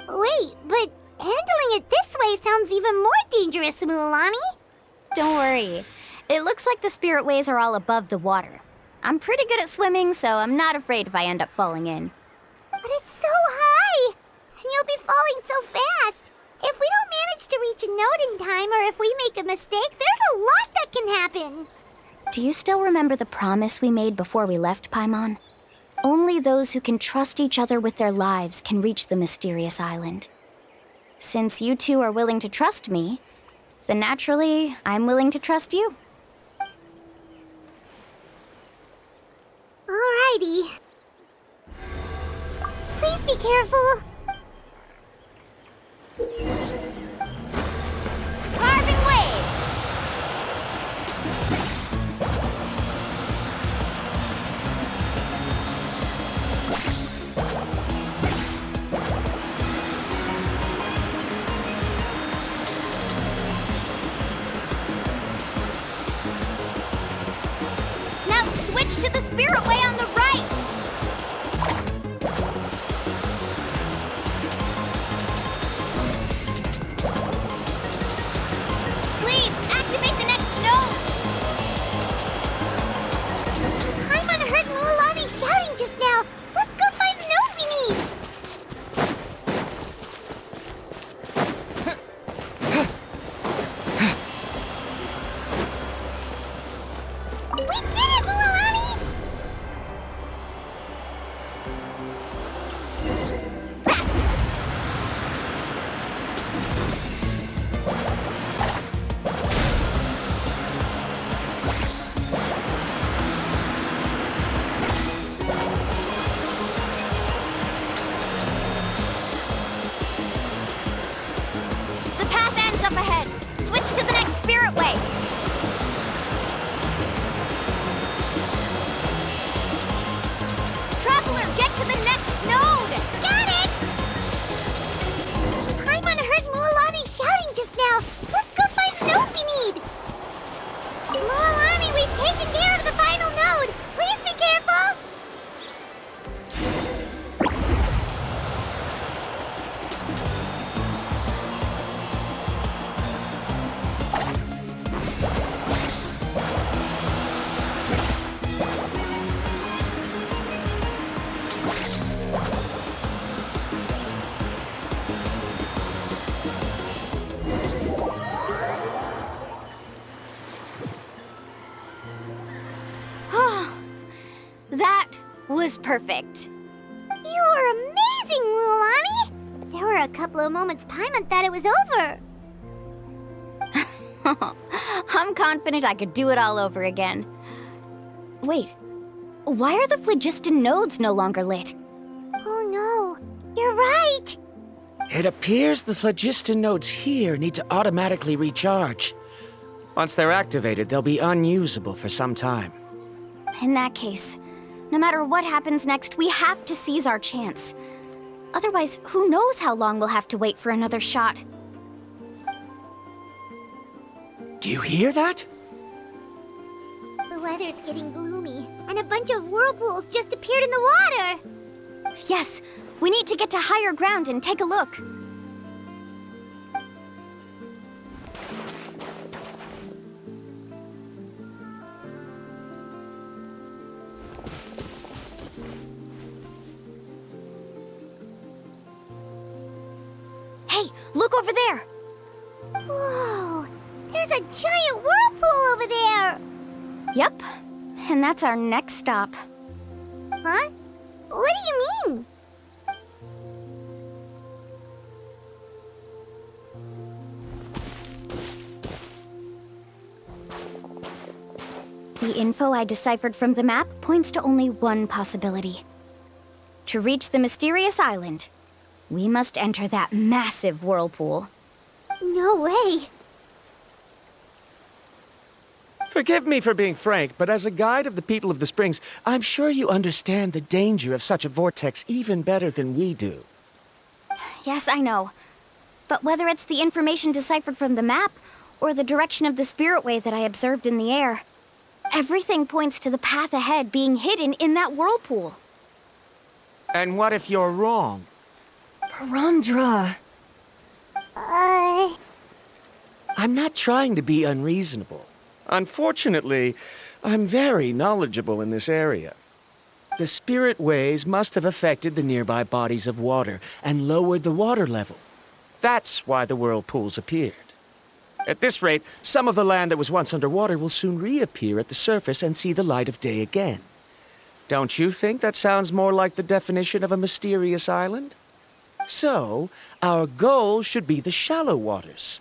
Wait, but handling it this way sounds even more dangerous, Mualani. Don't worry. It looks like the spirit ways are all above the water. I'm pretty good at swimming, so I'm not afraid if I end up falling in. But it's so high, and you'll be falling so fast. If we don't manage to reach a node in time, or if we make a mistake, there's a lot that can happen. Do you still remember the promise we made before we left Paimon? Only those who can trust each other with their lives can reach the mysterious island. Since you two are willing to trust me, then naturally, I'm willing to trust you. Alrighty. Please be careful. Carving waves! Now switch to the spirit way on the right! Please, activate the next node! Paimon heard Mualani shouting just now. Let's go find the node we need. We did it, Mualani! The path ends up ahead. Switch to the next spirit way. Traveler, get to the next node! Got it! Paimon heard Mualani shouting just now. Let's go find the node we need. Mualani, we've taken care of the final node. Please be careful. That was perfect. You were amazing, Mualani. There were a couple of moments Paimon thought it was over. I'm confident I could do it all over again. Wait, why are the phlogiston nodes no longer lit? Oh no, you're right! It appears the phlogiston nodes here need to automatically recharge. Once they're activated, they'll be unusable for some time. In that case, no matter what happens next, we have to seize our chance. Otherwise, who knows how long we'll have to wait for another shot. Do you hear that? The weather's getting gloomy, and a bunch of whirlpools just appeared in the water! Yes, we need to get to higher ground and take a look. Hey, look over there! Whoa! There's a giant whirlpool over there! Yep, and that's our next stop. Huh? What do you mean? The info I deciphered from the map points to only one possibility. To reach the mysterious island, we must enter that massive whirlpool. No way! Forgive me for being frank, but as a guide of the people of the Springs, I'm sure you understand the danger of such a vortex even better than we do. Yes, I know. But whether it's the information deciphered from the map, or the direction of the spirit wave that I observed in the air, everything points to the path ahead being hidden in that whirlpool. And what if you're wrong? Varamdra. I'm not trying to be unreasonable. Unfortunately, I'm very knowledgeable in this area. The spirit waves must have affected the nearby bodies of water and lowered the water level. That's why the whirlpools appeared. At this rate, some of the land that was once underwater will soon reappear at the surface and see the light of day again. Don't you think that sounds more like the definition of a mysterious island? So, our goal should be the shallow waters.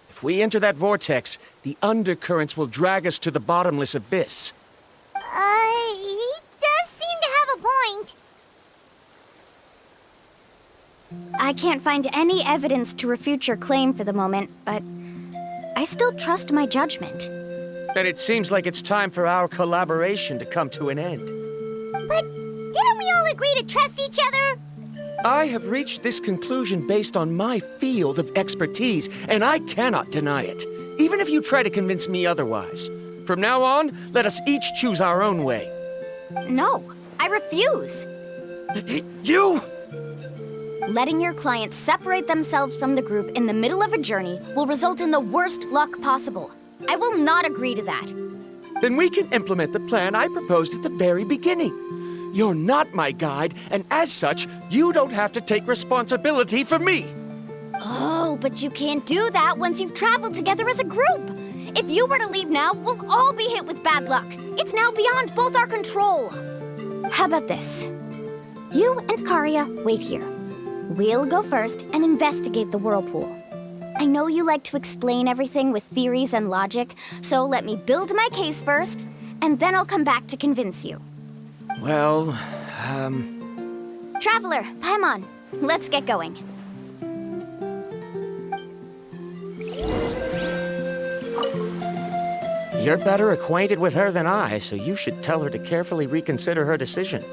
If we enter that vortex, the undercurrents will drag us to the bottomless abyss. He does seem to have a point. I can't find any evidence to refute your claim for the moment, but I still trust my judgment. Then it seems like it's time for our collaboration to come to an end. But didn't we all agree to trust each other? I have reached this conclusion based on my field of expertise, and I cannot deny it, even if you try to convince me otherwise. From now on, let us each choose our own way. No, I refuse. You? Letting your clients separate themselves from the group in the middle of a journey will result in the worst luck possible. I will not agree to that. Then we can implement the plan I proposed at the very beginning. You're not my guide, and as such, you don't have to take responsibility for me. Oh, but you can't do that once you've traveled together as a group. If you were to leave now, we'll all be hit with bad luck. It's now beyond both our control. How about this? You and Karya wait here. We'll go first and investigate the whirlpool. I know you like to explain everything with theories and logic, so let me build my case first, and then I'll come back to convince you. Well, Traveler, Paimon, let's get going. You're better acquainted with her than I, so you should tell her to carefully reconsider her decision.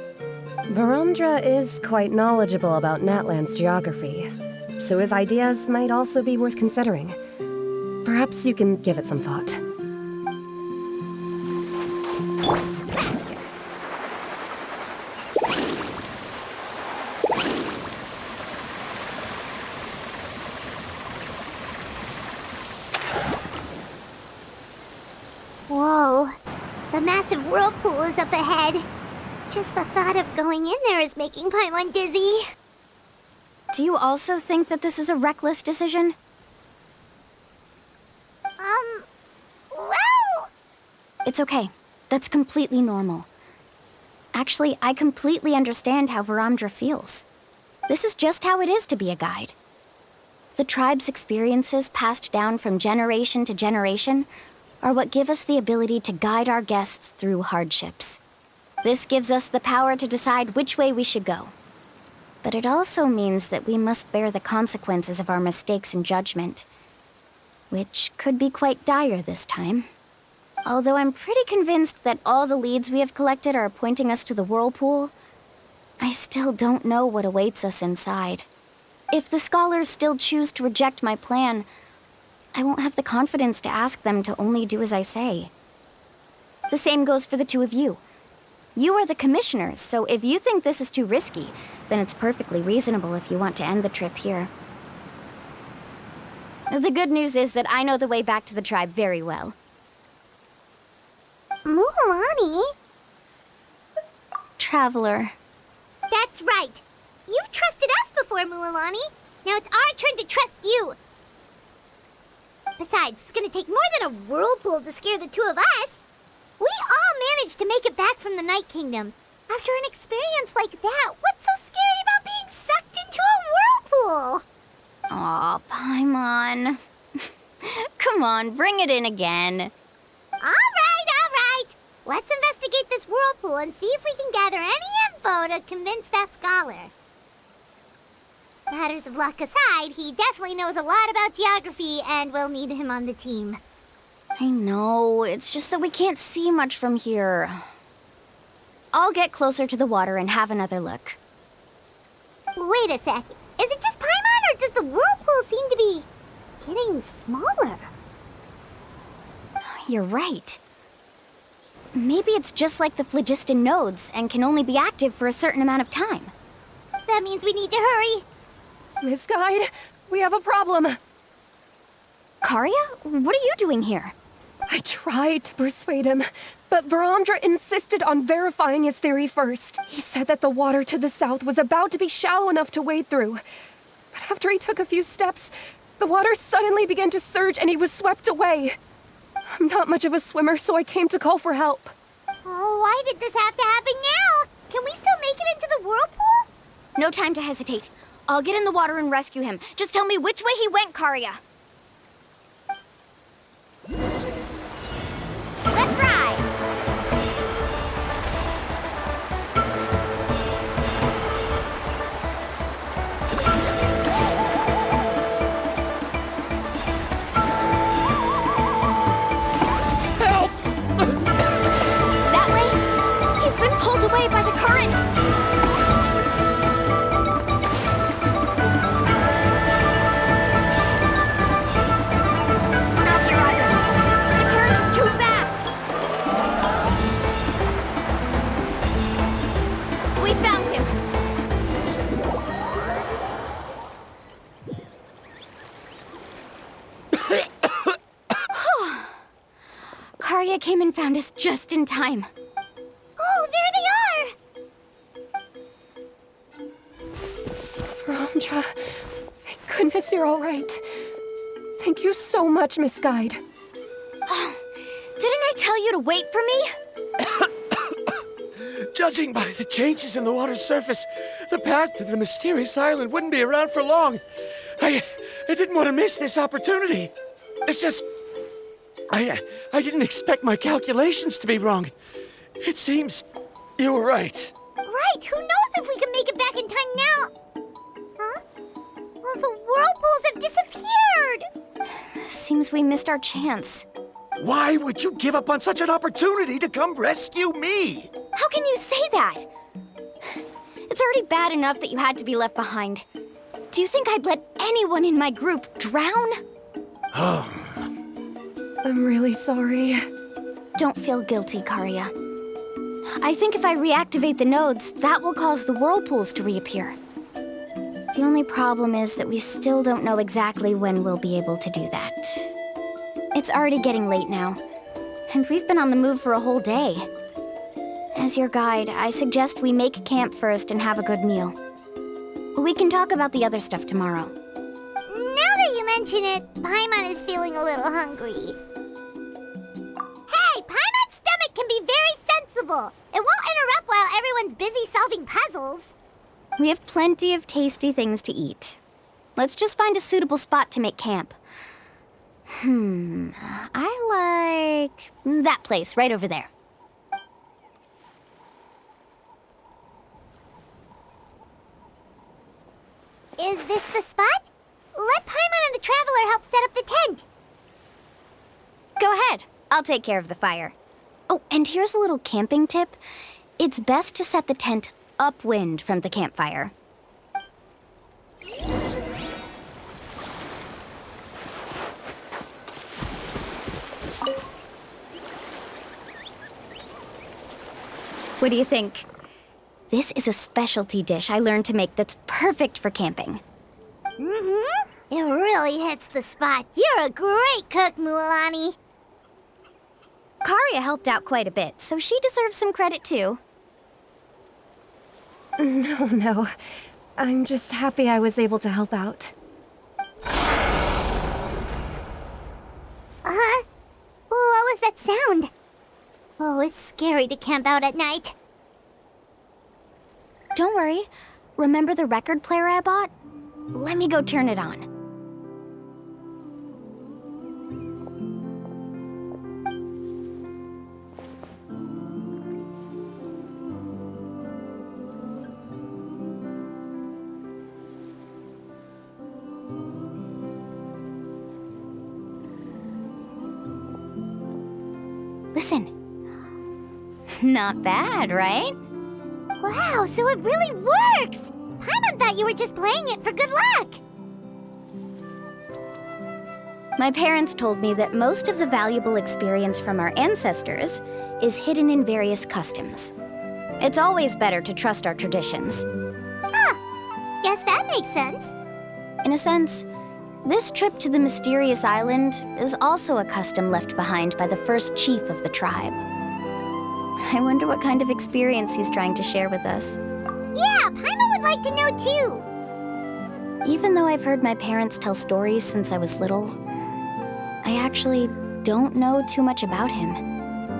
Varamdra is quite knowledgeable about Natland's geography, so his ideas might also be worth considering. Perhaps you can give it some thought. Whoa. The massive whirlpool is up ahead. Just the thought of going in there is making Paimon dizzy. Do you also think that this is a reckless decision? Well... It's okay. That's completely normal. Actually, I completely understand how Varamdra feels. This is just how it is to be a guide. The tribe's experiences passed down from generation to generation are what give us the ability to guide our guests through hardships. This gives us the power to decide which way we should go. But it also means that we must bear the consequences of our mistakes and judgment, which could be quite dire this time. Although I'm pretty convinced that all the leads we have collected are pointing us to the whirlpool, I still don't know what awaits us inside. If the scholars still choose to reject my plan, I won't have the confidence to ask them to only do as I say. The same goes for the two of you. You are the commissioners, so if you think this is too risky, then it's perfectly reasonable if you want to end the trip here. The good news is that I know the way back to the tribe very well. Mualani? Traveler. That's right. You've trusted us before, Mualani. Now it's our turn to trust you. Besides, it's gonna take more than a whirlpool to scare the two of us. We all managed to make it back from the Night Kingdom. After an experience like that, what's so scary about being sucked into a whirlpool? Aw, Paimon. Come on, bring it in again. All right. Let's investigate this whirlpool and see if we can gather any info to convince that scholar. Matters of luck aside, he definitely knows a lot about geography, and we'll need him on the team. I know, it's just that we can't see much from here. I'll get closer to the water and have another look. Wait a sec. Is it just Paimon, or does the whirlpool seem to be getting smaller? You're right. Maybe it's just like the phlogiston nodes and can only be active for a certain amount of time. That means we need to hurry. Miss Guide, we have a problem. Karya? What are you doing here? I tried to persuade him, but Varamdra insisted on verifying his theory first. He said that the water to the south was about to be shallow enough to wade through. But after he took a few steps, the water suddenly began to surge and he was swept away. I'm not much of a swimmer, so I came to call for help. Oh, why did this have to happen now? Can we still make it into the whirlpool? No time to hesitate. I'll get in the water and rescue him. Just tell me which way he went, Karya. Let's ride! Help! That way? He's been pulled away by the current. Not here either. The current is too fast. We found him. Karya came and found us just in time. Oh, there they are! Varamdra, thank goodness you're all right. Thank you so much, Miss Guide. Oh, didn't I tell you to wait for me? Judging by the changes in the water's surface, the path to the mysterious island wouldn't be around for long. I didn't want to miss this opportunity. It's just... I didn't expect my calculations to be wrong. It seems you were right. Right, who knows if we can make it back in time now? Huh? Well, the whirlpools have disappeared! Seems we missed our chance. Why would you give up on such an opportunity to come rescue me? How can you say that? It's already bad enough that you had to be left behind. Do you think I'd let anyone in my group drown? I'm really sorry. Don't feel guilty, Karya. I think if I reactivate the nodes, that will cause the whirlpools to reappear. The only problem is that we still don't know exactly when we'll be able to do that. It's already getting late now, and we've been on the move for a whole day. As your guide, I suggest we make camp first and have a good meal. We can talk about the other stuff tomorrow. Now that you mention it, Paimon is feeling a little hungry. Hey, Paimon's stomach can be very sensible. It won't interrupt while everyone's busy solving puzzles. We have plenty of tasty things to eat. Let's just find a suitable spot to make camp. I like that place right over there. Is this the spot? Let Paimon and the Traveler help set up the tent. Go ahead. I'll take care of the fire. Oh, and here's a little camping tip. It's best to set the tent upwind from the campfire. What do you think? This is a specialty dish I learned to make that's perfect for camping. Mm-hmm. It really hits the spot. You're a great cook, Mualani. Karia helped out quite a bit, so she deserves some credit too. No. I'm just happy I was able to help out. What was that sound? Oh, it's scary to camp out at night. Don't worry. Remember the record player I bought? Let me go turn it on. Listen. Not bad, right? Wow, so it really works! Paimon thought you were just playing it for good luck! My parents told me that most of the valuable experience from our ancestors is hidden in various customs. It's always better to trust our traditions. Guess that makes sense. In a sense, this trip to the mysterious island is also a custom left behind by the first chief of the tribe. I wonder what kind of experience he's trying to share with us. Yeah, Paimon would like to know too. Even though I've heard my parents tell stories since I was little, I actually don't know too much about him.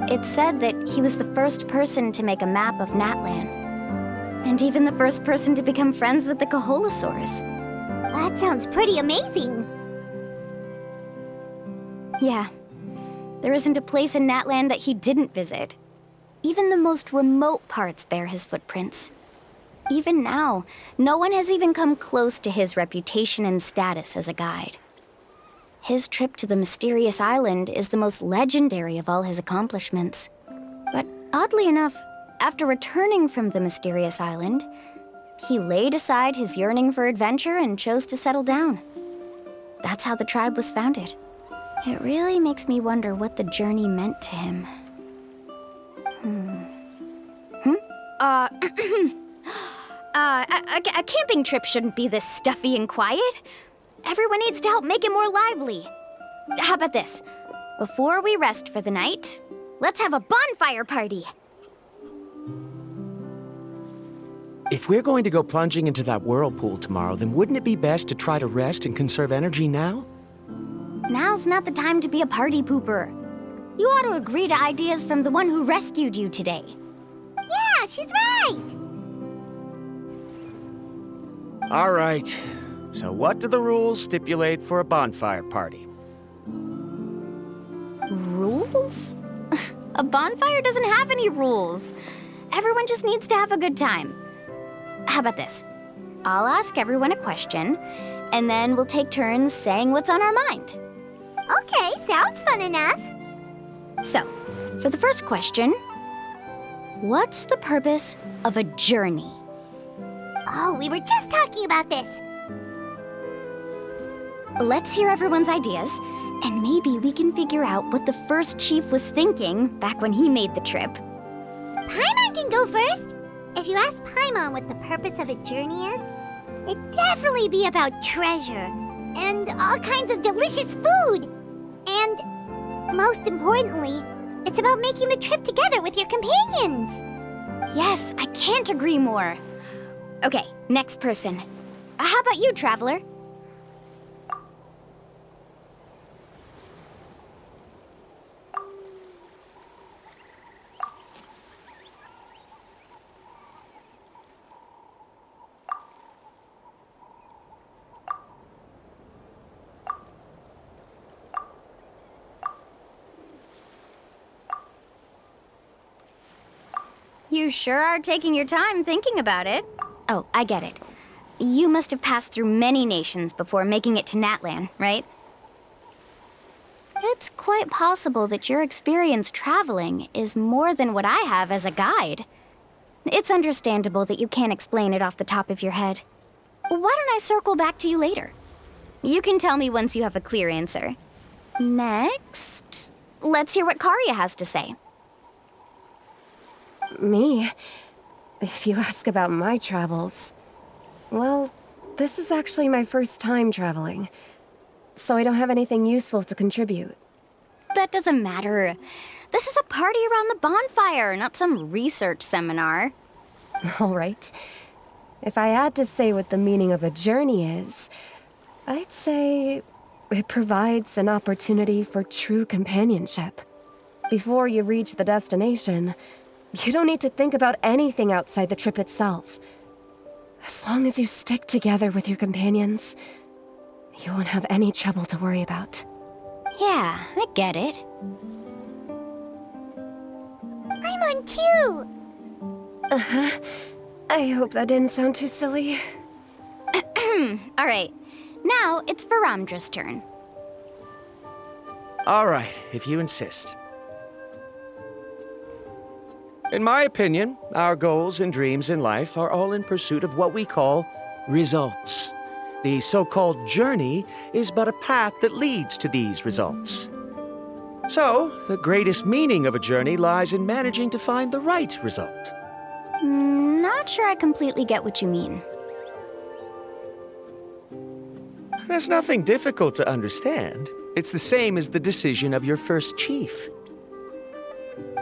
It's said that he was the first person to make a map of Natlan, and even the first person to become friends with the Kaholosaurs. That sounds pretty amazing. Yeah, there isn't a place in Natlan that he didn't visit. Even the most remote parts bear his footprints. Even now, no one has even come close to his reputation and status as a guide. His trip to the mysterious island is the most legendary of all his accomplishments. But oddly enough, after returning from the mysterious island, he laid aside his yearning for adventure and chose to settle down. That's how the tribe was founded. It really makes me wonder what the journey meant to him. A camping trip shouldn't be this stuffy and quiet. Everyone needs to help make it more lively. How about this? Before we rest for the night, let's have a bonfire party. If we're going to go plunging into that whirlpool tomorrow, then wouldn't it be best to try to rest and conserve energy now? Now's not the time to be a party pooper. You ought to agree to ideas from the one who rescued you today. Yeah, she's right! All right. So what do the rules stipulate for a bonfire party? Rules? A bonfire doesn't have any rules. Everyone just needs to have a good time. How about this? I'll ask everyone a question, and then we'll take turns saying what's on our mind. Okay, sounds fun enough. So, for the first question, what's the purpose of a journey? Oh, we were just talking about this. Let's hear everyone's ideas, and maybe we can figure out what the first chief was thinking back when he made the trip. Paimon can go first. If you ask Paimon what the purpose of a journey is, it'd definitely be about treasure and all kinds of delicious food. And most importantly, it's about making the trip together with your companions. Yes, I can't agree more. Okay, next person. How about you, Traveler? You sure are taking your time thinking about it. Oh, I get it. You must have passed through many nations before making it to Natlan, right? It's quite possible that your experience traveling is more than what I have as a guide. It's understandable that you can't explain it off the top of your head. Why don't I circle back to you later? You can tell me once you have a clear answer. Next, let's hear what Karya has to say. Me? If you ask about my travels... Well, this is actually my first time traveling, so I don't have anything useful to contribute. That doesn't matter. This is a party around the bonfire, not some research seminar. All right. If I had to say what the meaning of a journey is, I'd say it provides an opportunity for true companionship. Before you reach the destination, you don't need to think about anything outside the trip itself. As long as you stick together with your companions, you won't have any trouble to worry about. Yeah, I get it. I'm on too! Uh-huh. I hope that didn't sound too silly. All right, now it's Varamdra's turn. All right, if you insist. In my opinion, our goals and dreams in life are all in pursuit of what we call results. The so-called journey is but a path that leads to these results. So, the greatest meaning of a journey lies in managing to find the right result. Not sure I completely get what you mean. There's nothing difficult to understand. It's the same as the decision of your first chief.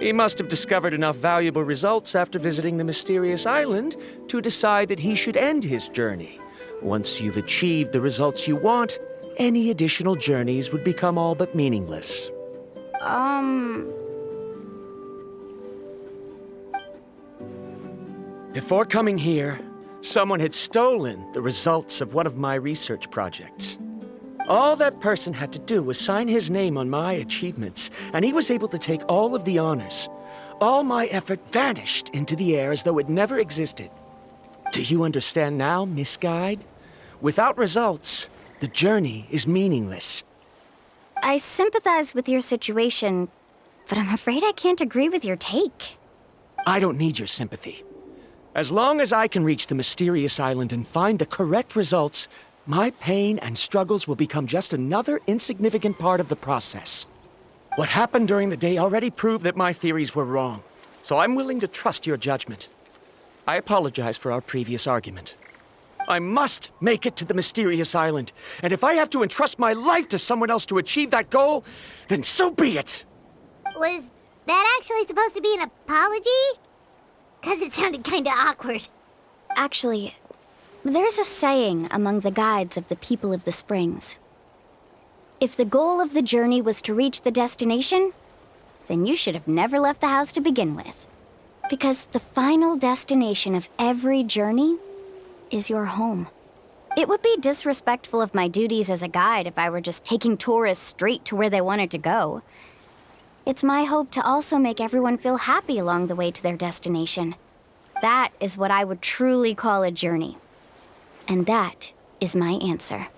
He must have discovered enough valuable results after visiting the mysterious island to decide that he should end his journey. Once you've achieved the results you want, any additional journeys would become all but meaningless. Before coming here, someone had stolen the results of one of my research projects. All that person had to do was sign his name on my achievements, and he was able to take all of the honors. All my effort vanished into the air as though it never existed. Do you understand now, Miss Guide? Without results, the journey is meaningless. I sympathize with your situation, but I'm afraid I can't agree with your take. I don't need your sympathy. As long as I can reach the mysterious island and find the correct results, my pain and struggles will become just another insignificant part of the process. What happened during the day already proved that my theories were wrong, so I'm willing to trust your judgment. I apologize for our previous argument. I must make it to the mysterious island, and if I have to entrust my life to someone else to achieve that goal, then so be it! Was that actually supposed to be an apology? 'Cause it sounded kinda awkward. Actually, there's a saying among the guides of the people of the Springs. If the goal of the journey was to reach the destination, then you should have never left the house to begin with. Because the final destination of every journey is your home. It would be disrespectful of my duties as a guide if I were just taking tourists straight to where they wanted to go. It's my hope to also make everyone feel happy along the way to their destination. That is what I would truly call a journey. And that is my answer.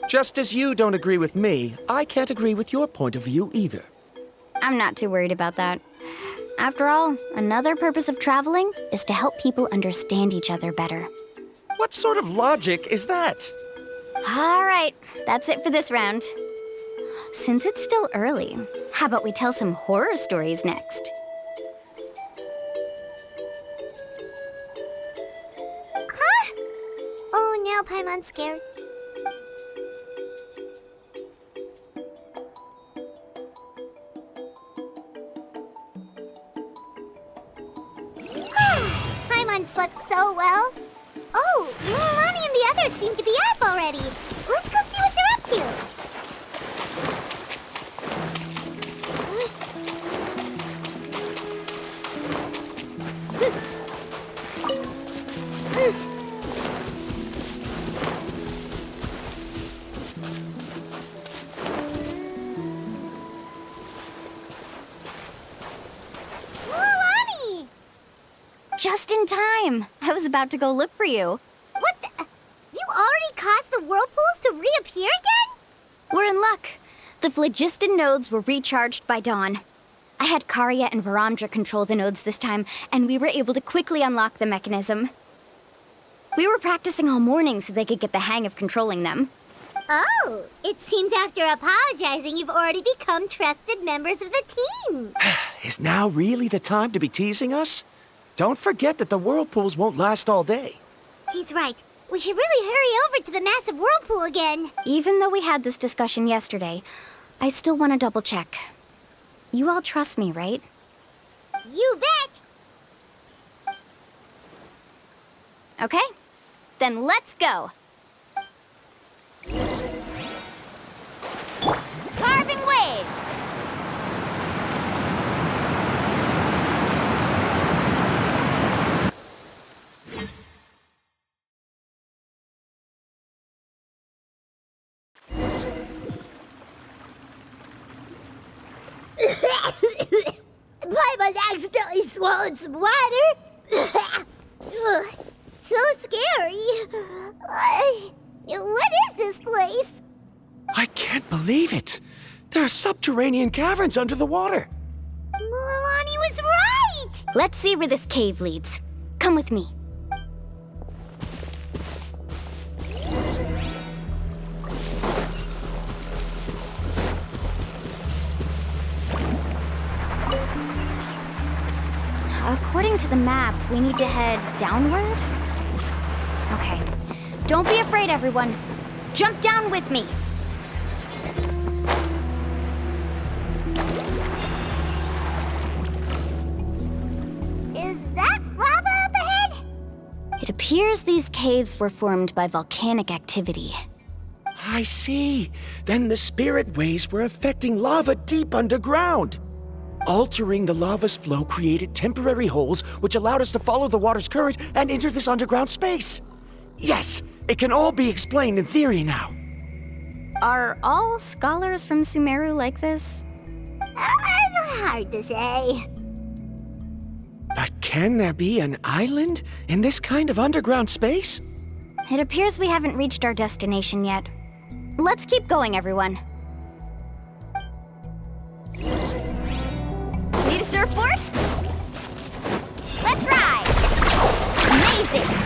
Just as you don't agree with me, I can't agree with your point of view either. I'm not too worried about that. After all, another purpose of traveling is to help people understand each other better. What sort of logic is that? All right, that's it for this round. Since it's still early, how about we tell some horror stories next? Huh? Oh, now Paimon's scared. Paimon slept so well. Oh, Mualani and the others seem to be up already. Let's go see what they're up to. Mualani! Just in time. I was about to go look for you. What the? You already caused the whirlpools to reappear again? We're in luck. The phlogiston nodes were recharged by dawn. I had Karya and Varamdra control the nodes this time, and we were able to quickly unlock the mechanism. We were practicing all morning so they could get the hang of controlling them. Oh, it seems after apologizing, you've already become trusted members of the team. Is now really the time to be teasing us? Don't forget that the whirlpools won't last all day. He's right. We should really hurry over to the massive whirlpool again. Even though we had this discussion yesterday, I still want to double check. You all trust me, right? You bet! Okay, then let's go. Carving waves! Paimon accidentally swallowed some water. Ugh, so scary. What is this place? I can't believe it. There are subterranean caverns under the water. Mualani was right! Let's see where this cave leads. Come with me. According to the map, we need to head downward? Okay. Don't be afraid, everyone. Jump down with me. Is that lava up ahead? It appears these caves were formed by volcanic activity. I see. Then the spirit waves were affecting lava deep underground. Altering the lava's flow created temporary holes which allowed us to follow the water's current and enter this underground space. Yes, it can all be explained in theory now. Are all scholars from Sumeru like this? Hard to say. But can there be an island in this kind of underground space? It appears we haven't reached our destination yet. Let's keep going, everyone. Need a surfboard? Let's ride! Amazing!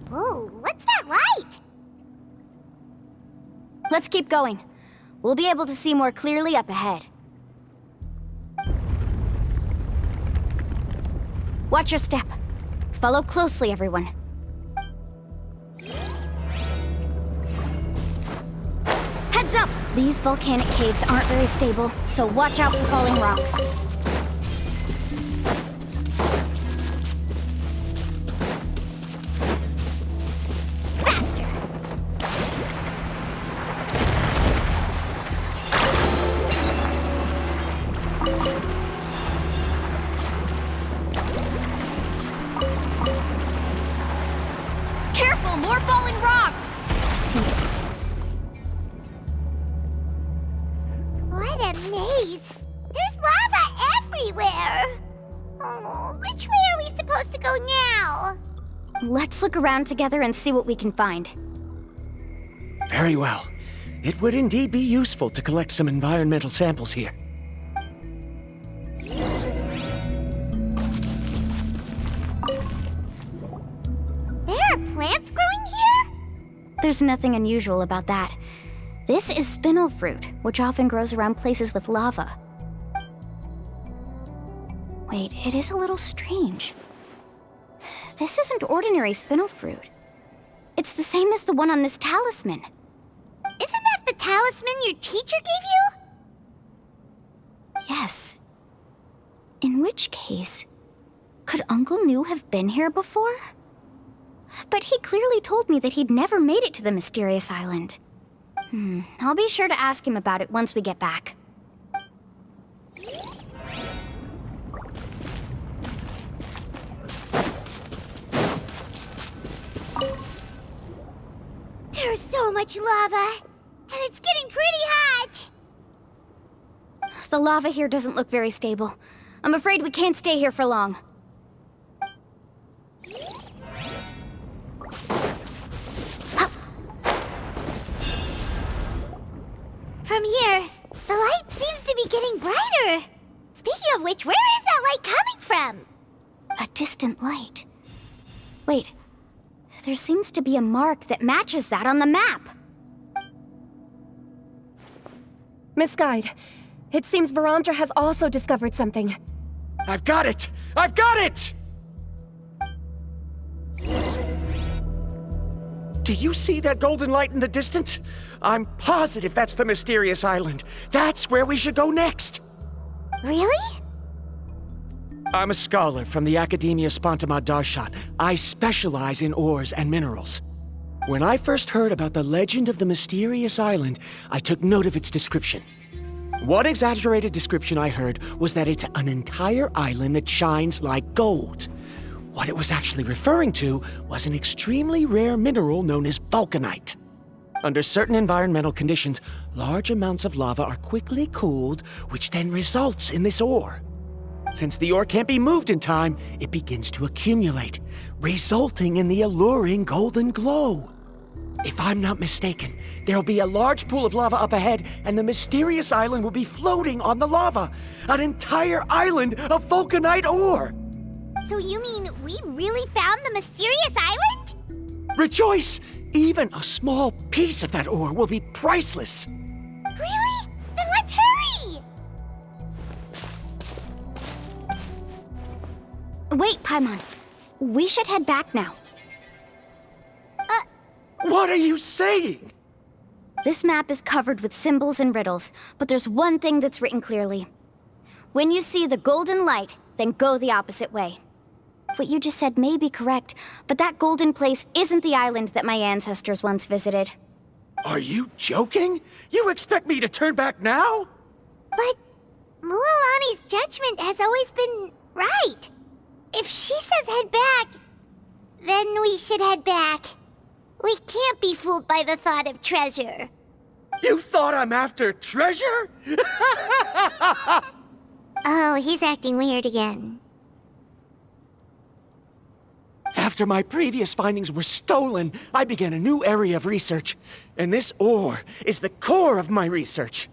Whoa, what's that light? Let's keep going. We'll be able to see more clearly up ahead. Watch your step. Follow closely, everyone. Heads up! These volcanic caves aren't very stable, so watch out for falling rocks. Careful, more falling rocks! See. What a maze! There's lava everywhere! Oh, which way are we supposed to go now? Let's look around together and see what we can find. Very well. It would indeed be useful to collect some environmental samples here. There are plants growing here? There's nothing unusual about that. This is spinel fruit, which often grows around places with lava. Wait, it is a little strange. This isn't ordinary spinel fruit. It's the same as the one on this talisman. Isn't that the talisman your teacher gave you? Yes. In which case, Could Uncle New have been here before? But he clearly told me that he'd never made it to the mysterious island. I'll be sure to ask him about it once we get back. There's so much lava, and it's getting pretty hot. The lava here doesn't look very stable. I'm afraid we can't stay here for long. From here, the light seems to be getting brighter. Speaking of which, where is that light coming from? A distant light. Wait, there seems to be a mark that matches that on the map. Miss Guide, it seems Varamdra has also discovered something. I've got it! I've got it! Do you see that golden light in the distance? I'm positive that's the mysterious island. That's where we should go next. Really? I'm a scholar from the Academia Spontima Darshan. I specialize in ores and minerals. When I first heard about the legend of the mysterious island, I took note of its description. One exaggerated description I heard was that it's an entire island that shines like gold. What it was actually referring to was an extremely rare mineral known as vulcanite. Under certain environmental conditions, large amounts of lava are quickly cooled, which then results in this ore. Since the ore can't be moved in time, it begins to accumulate, resulting in the alluring golden glow. If I'm not mistaken, there'll be a large pool of lava up ahead, and the mysterious island will be floating on the lava. An entire island of vulcanite ore! So you mean we really found the mysterious island? Rejoice! Even a small piece of that ore will be priceless. Really? Then let's hurry! Wait, Paimon. We should head back now. What are you saying? This map is covered with symbols and riddles, but there's one thing that's written clearly. When you see the golden light, then go the opposite way. What you just said may be correct, but that golden place isn't the island that my ancestors once visited. Are you joking? You expect me to turn back now? But Mualani's judgment has always been right. If she says head back, then we should head back. We can't be fooled by the thought of treasure. You thought I'm after treasure? Oh, he's acting weird again. After my previous findings were stolen, I began a new area of research. And this ore is the core of my research.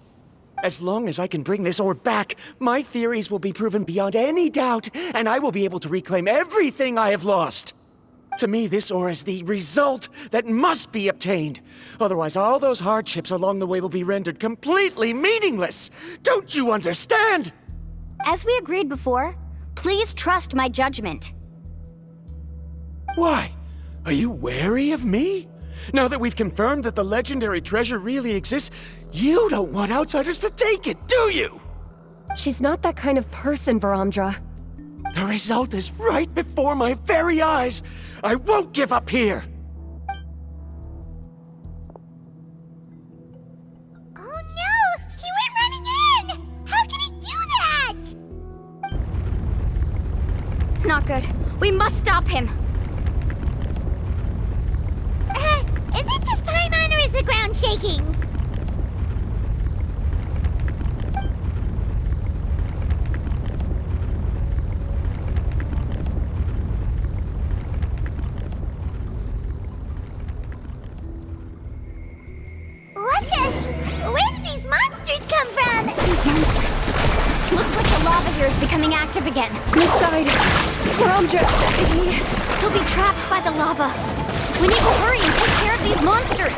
As long as I can bring this ore back, my theories will be proven beyond any doubt, and I will be able to reclaim everything I have lost. To me, this ore is the result that must be obtained. Otherwise, all those hardships along the way will be rendered completely meaningless. Don't you understand? As we agreed before, please trust my judgment. Why? Are you wary of me? Now that we've confirmed that the legendary treasure really exists, you don't want outsiders to take it, do you? She's not that kind of person, Varamdra. The result is right before my very eyes. I won't give up here. Oh no! He went running in! How can he do that? Not good. We must stop him. Is it just Paimon or is the ground shaking? What the? Where did these monsters come from? These monsters. Looks like the lava here is becoming active again. Miss Guide, Varamdra, He'll be trapped by the lava. We need to hurry and take care of these monsters.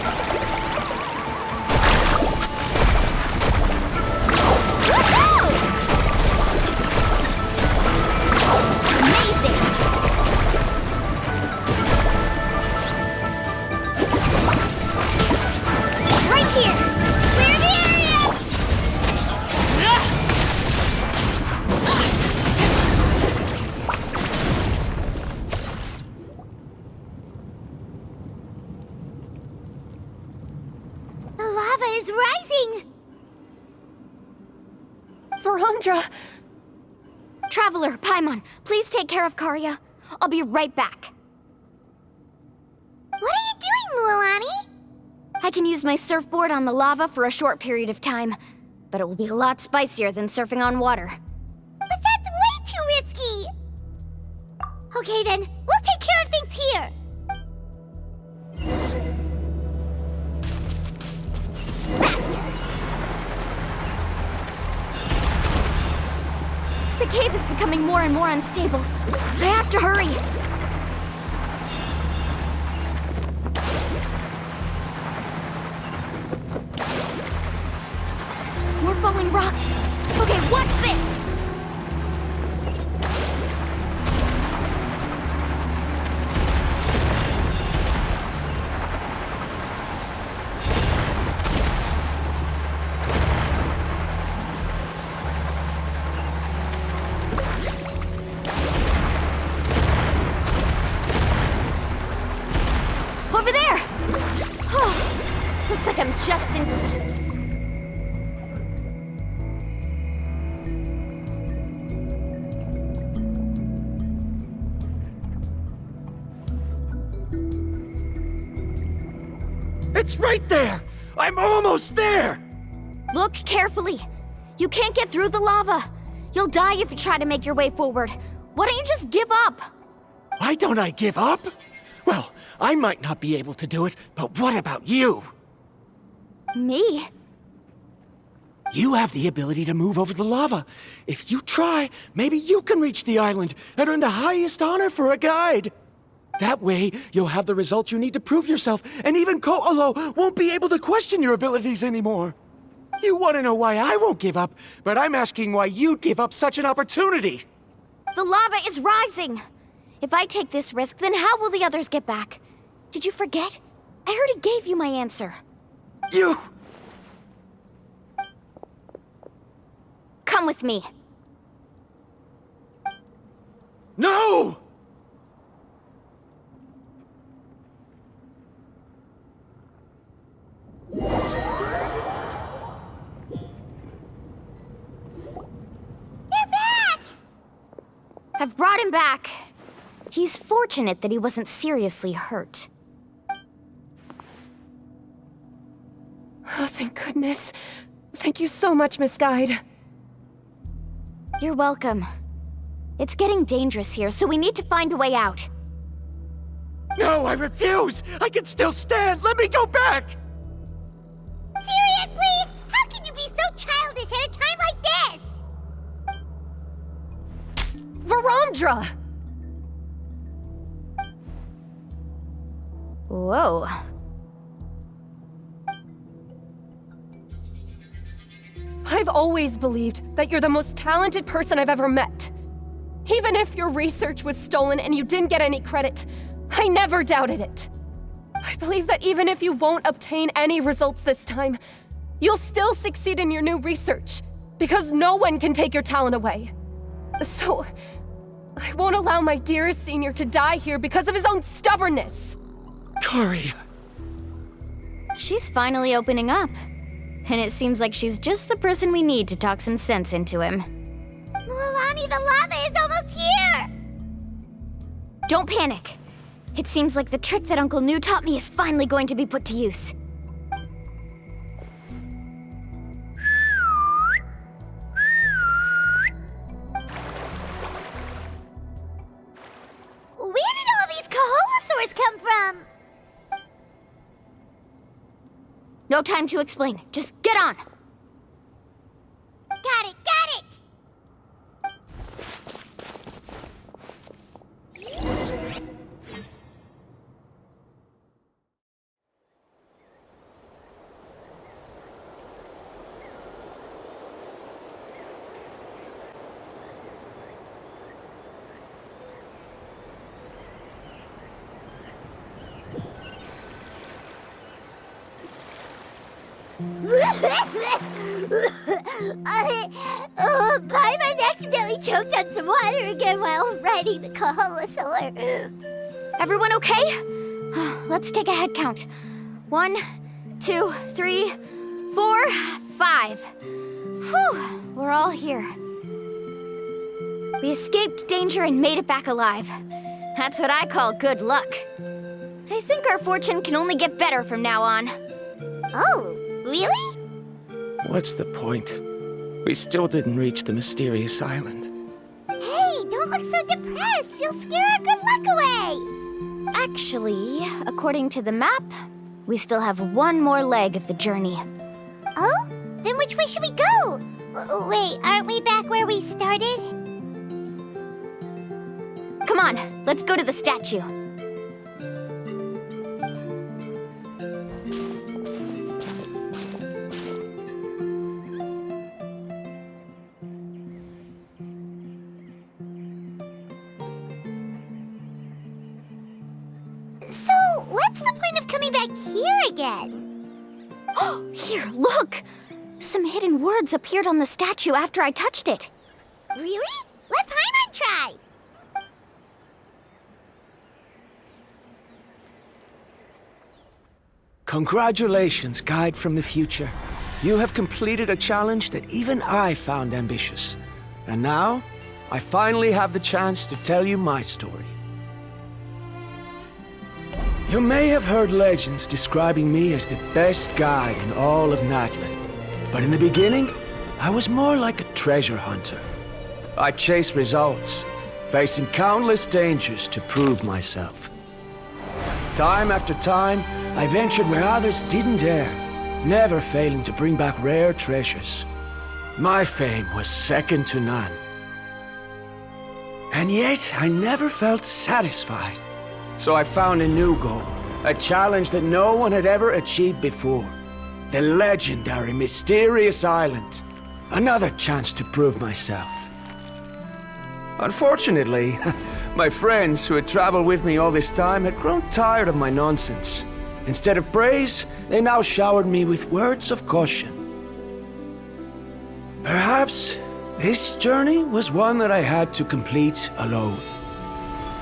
Woohoo! Amazing! Right here! Clear the area! Paimon, please take care of Karya. I'll be right back. What are you doing, Mualani? I can use my surfboard on the lava for a short period of time, but it will be a lot spicier than surfing on water. But that's way too risky! Okay then, we'll take care of things here! The cave is becoming more and more unstable. I have to hurry. More falling rocks. Okay, watch this! Over there! Oh, looks like I'm just in... It's right there! I'm almost there! Look carefully. You can't get through the lava. You'll die if you try to make your way forward. Why don't you just give up? Why don't I give up? Well, I might not be able to do it, but what about you? Me? You have the ability to move over the lava. If you try, maybe you can reach the island and earn the highest honor for a guide. That way, you'll have the results you need to prove yourself, and even Ko'olo won't be able to question your abilities anymore. You want to know why I won't give up, but I'm asking why you'd give up such an opportunity. The lava is rising. If I take this risk, then how will the others get back? Did you forget? I already gave you my answer. You... Come with me. No! I've brought him back. He's fortunate that he wasn't seriously hurt. Oh, thank goodness. Thank you so much, Miss Guide. You're welcome. It's getting dangerous here, so we need to find a way out. No, I refuse! I can still stand! Let me go back! Seriously? How can you be so childish at a time like this? Varamdra! Whoa. I've always believed that you're the most talented person I've ever met. Even if your research was stolen and you didn't get any credit, I never doubted it. I believe that even if you won't obtain any results this time, you'll still succeed in your new research, because no one can take your talent away. So, I won't allow my dearest senior to die here because of his own stubbornness. Karya. She's finally opening up. And it seems like she's just the person we need to talk some sense into him. Mualani, the lava is almost here! Don't panic. It seems like the trick that Uncle Nu taught me is finally going to be put to use. Where did all these Koholosaurs come from? No time to explain. Just get on! Got it, got it! Paimon accidentally choked on some water again while riding the Koholosaur. Everyone okay? Let's take a head count. 1, 2, 3, 4, 5. Whew, we're all here. We escaped danger and made it back alive. That's what I call good luck. I think our fortune can only get better from now on. Oh, really? What's the point? We still didn't reach the mysterious island. Hey, don't look so depressed. You'll scare our good luck away. Actually, according to the map, we still have one more leg of the journey. Oh? Then which way should we go? Wait, aren't we back where we started? Come on, let's go to the statue. So, what's the point of coming back here again? Oh, here, look! Some hidden words appeared on the statue after I touched it. Really? Let Paimon try. Congratulations, Guide from the Future. You have completed a challenge that even I found ambitious. And now, I finally have the chance to tell you my story. You may have heard legends describing me as the best guide in all of Natlan. But in the beginning, I was more like a treasure hunter. I chased results, facing countless dangers to prove myself. Time after time, I ventured where others didn't dare, never failing to bring back rare treasures. My fame was second to none. And yet, I never felt satisfied. So I found a new goal, a challenge that no one had ever achieved before. The legendary Mysterious Island. Another chance to prove myself. Unfortunately, my friends who had traveled with me all this time had grown tired of my nonsense. Instead of praise, they now showered me with words of caution. Perhaps this journey was one that I had to complete alone.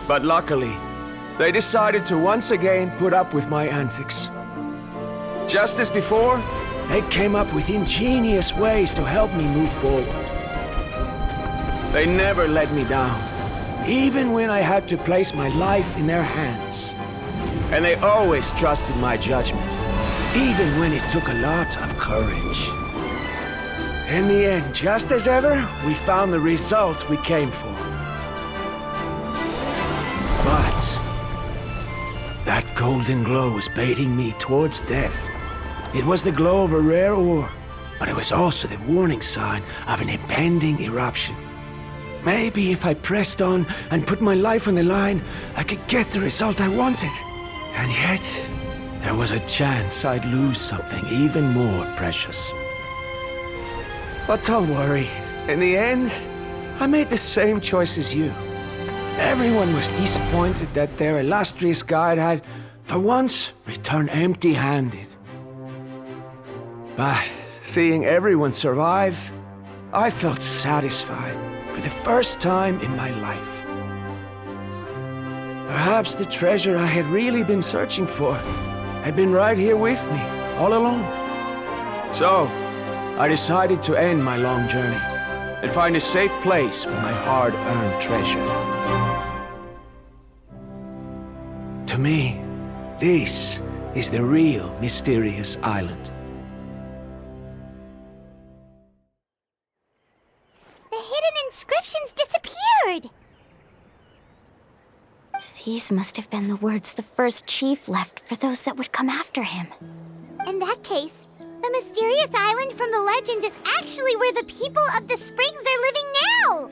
But luckily, they decided to once again put up with my antics. Just as before, they came up with ingenious ways to help me move forward. They never let me down, even when I had to place my life in their hands. And they always trusted my judgment, even when it took a lot of courage. In the end, just as ever, we found the result we came for. But that golden glow was baiting me towards death. It was the glow of a rare ore, but it was also the warning sign of an impending eruption. Maybe if I pressed on and put my life on the line, I could get the result I wanted. And yet, there was a chance I'd lose something even more precious. But don't worry. In the end, I made the same choice as you. Everyone was disappointed that their illustrious guide had, for once, returned empty-handed. But seeing everyone survive, I felt satisfied for the first time in my life. Perhaps the treasure I had really been searching for had been right here with me, all along. So, I decided to end my long journey and find a safe place for my hard-earned treasure. To me, this is the real Mysterious Island. The hidden inscriptions disappeared! These must have been the words the first chief left for those that would come after him. In that case, the Mysterious Island from the legend is actually where the people of the Springs are living now!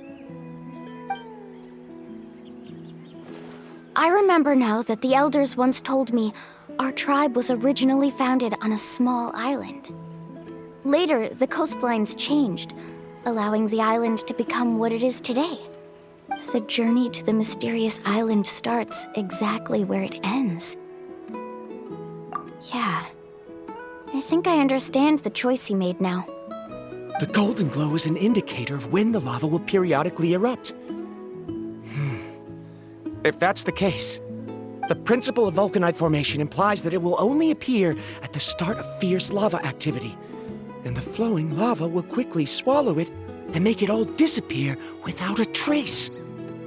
I remember now that the elders once told me our tribe was originally founded on a small island. Later, the coastlines changed, allowing the island to become what it is today. The journey to the Mysterious Island starts exactly where it ends. Yeah, I think I understand the choice he made now. The golden glow is an indicator of when the lava will periodically erupt. If that's the case, the principle of vulcanite formation implies that it will only appear at the start of fierce lava activity, and the flowing lava will quickly swallow it and make it all disappear without a trace.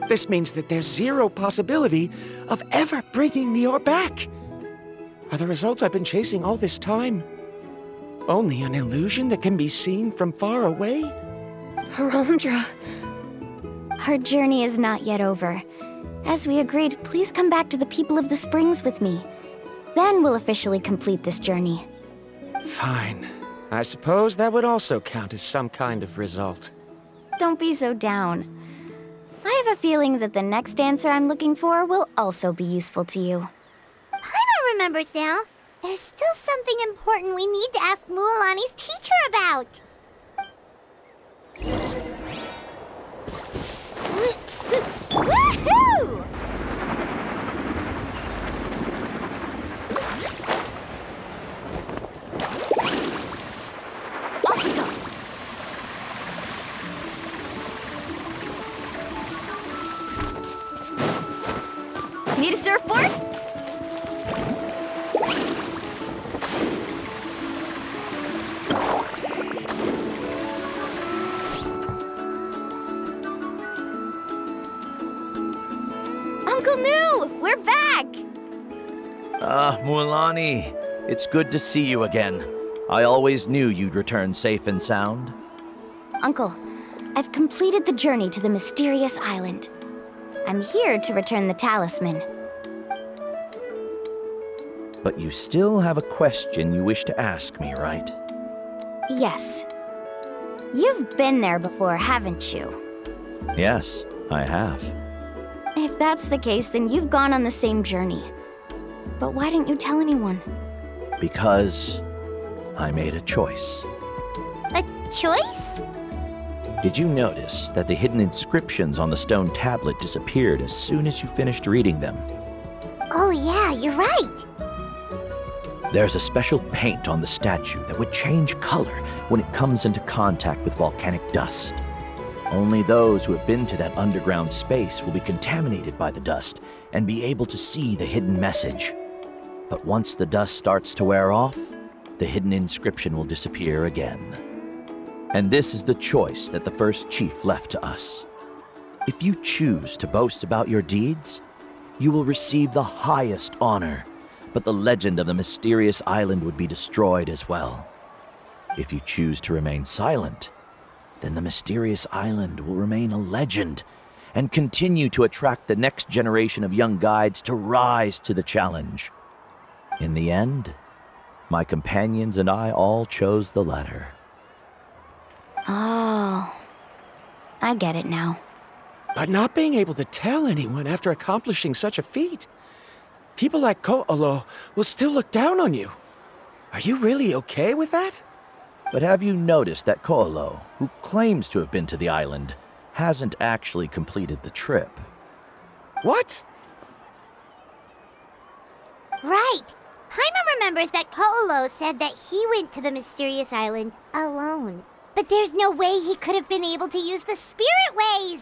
This means that there's zero possibility of ever bringing the ore back. Are the results I've been chasing all this time only an illusion that can be seen from far away? Varamdra. Our journey is not yet over. As we agreed, please come back to the People of the Springs with me. Then we'll officially complete this journey. Fine. I suppose that would also count as some kind of result. Don't be so down. I have a feeling that the next answer I'm looking for will also be useful to you. Paimon remembers now. There's still something important we need to ask Mualani's teacher about. Woohoo! Off we go. Need a surfboard? Uncle New, we're back! Mualani, it's good to see you again. I always knew you'd return safe and sound. Uncle, I've completed the journey to the mysterious island. I'm here to return the talisman. But you still have a question you wish to ask me, right? Yes. You've been there before, haven't you? Yes, I have. If that's the case, then you've gone on the same journey. But why didn't you tell anyone? Because I made a choice. A choice? Did you notice that the hidden inscriptions on the stone tablet disappeared as soon as you finished reading them? Oh yeah, you're right. There's a special paint on the statue that would change color when it comes into contact with volcanic dust. Only those who have been to that underground space will be contaminated by the dust and be able to see the hidden message. But once the dust starts to wear off, the hidden inscription will disappear again. And this is the choice that the first chief left to us. If you choose to boast about your deeds, you will receive the highest honor, but the legend of the mysterious island would be destroyed as well. If you choose to remain silent, then the mysterious island will remain a legend and continue to attract the next generation of young guides to rise to the challenge. In the end, my companions and I all chose the latter. Oh, I get it now. But not being able to tell anyone after accomplishing such a feat. People like Ko'olo will still look down on you. Are you really okay with that? But have you noticed that Ko'olo, who claims to have been to the island, hasn't actually completed the trip? What? Right. Paimon remembers that Ko'olo said that he went to the mysterious island alone. But there's no way he could have been able to use the spirit ways!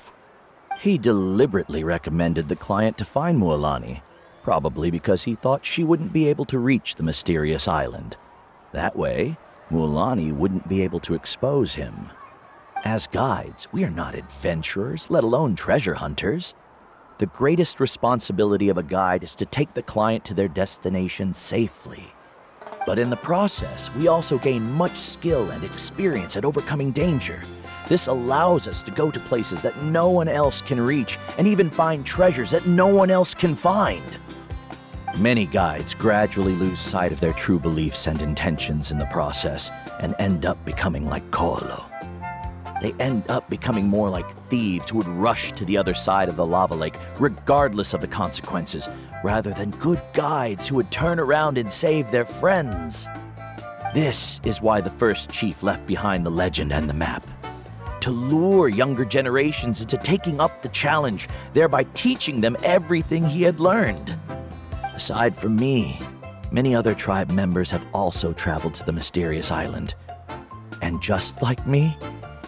He deliberately recommended the client to find Mualani, probably because he thought she wouldn't be able to reach the mysterious island. That way, Mualani wouldn't be able to expose him. As guides, we are not adventurers, let alone treasure hunters. The greatest responsibility of a guide is to take the client to their destination safely. But in the process, we also gain much skill and experience at overcoming danger. This allows us to go to places that no one else can reach, and even find treasures that no one else can find. Many guides gradually lose sight of their true beliefs and intentions in the process, and end up becoming like Ko'olo. They end up becoming more like thieves who would rush to the other side of the lava lake, regardless of the consequences, rather than good guides who would turn around and save their friends. This is why the first chief left behind the legend and the map. To lure younger generations into taking up the challenge, thereby teaching them everything he had learned. Aside from me, many other tribe members have also traveled to the mysterious island. And just like me,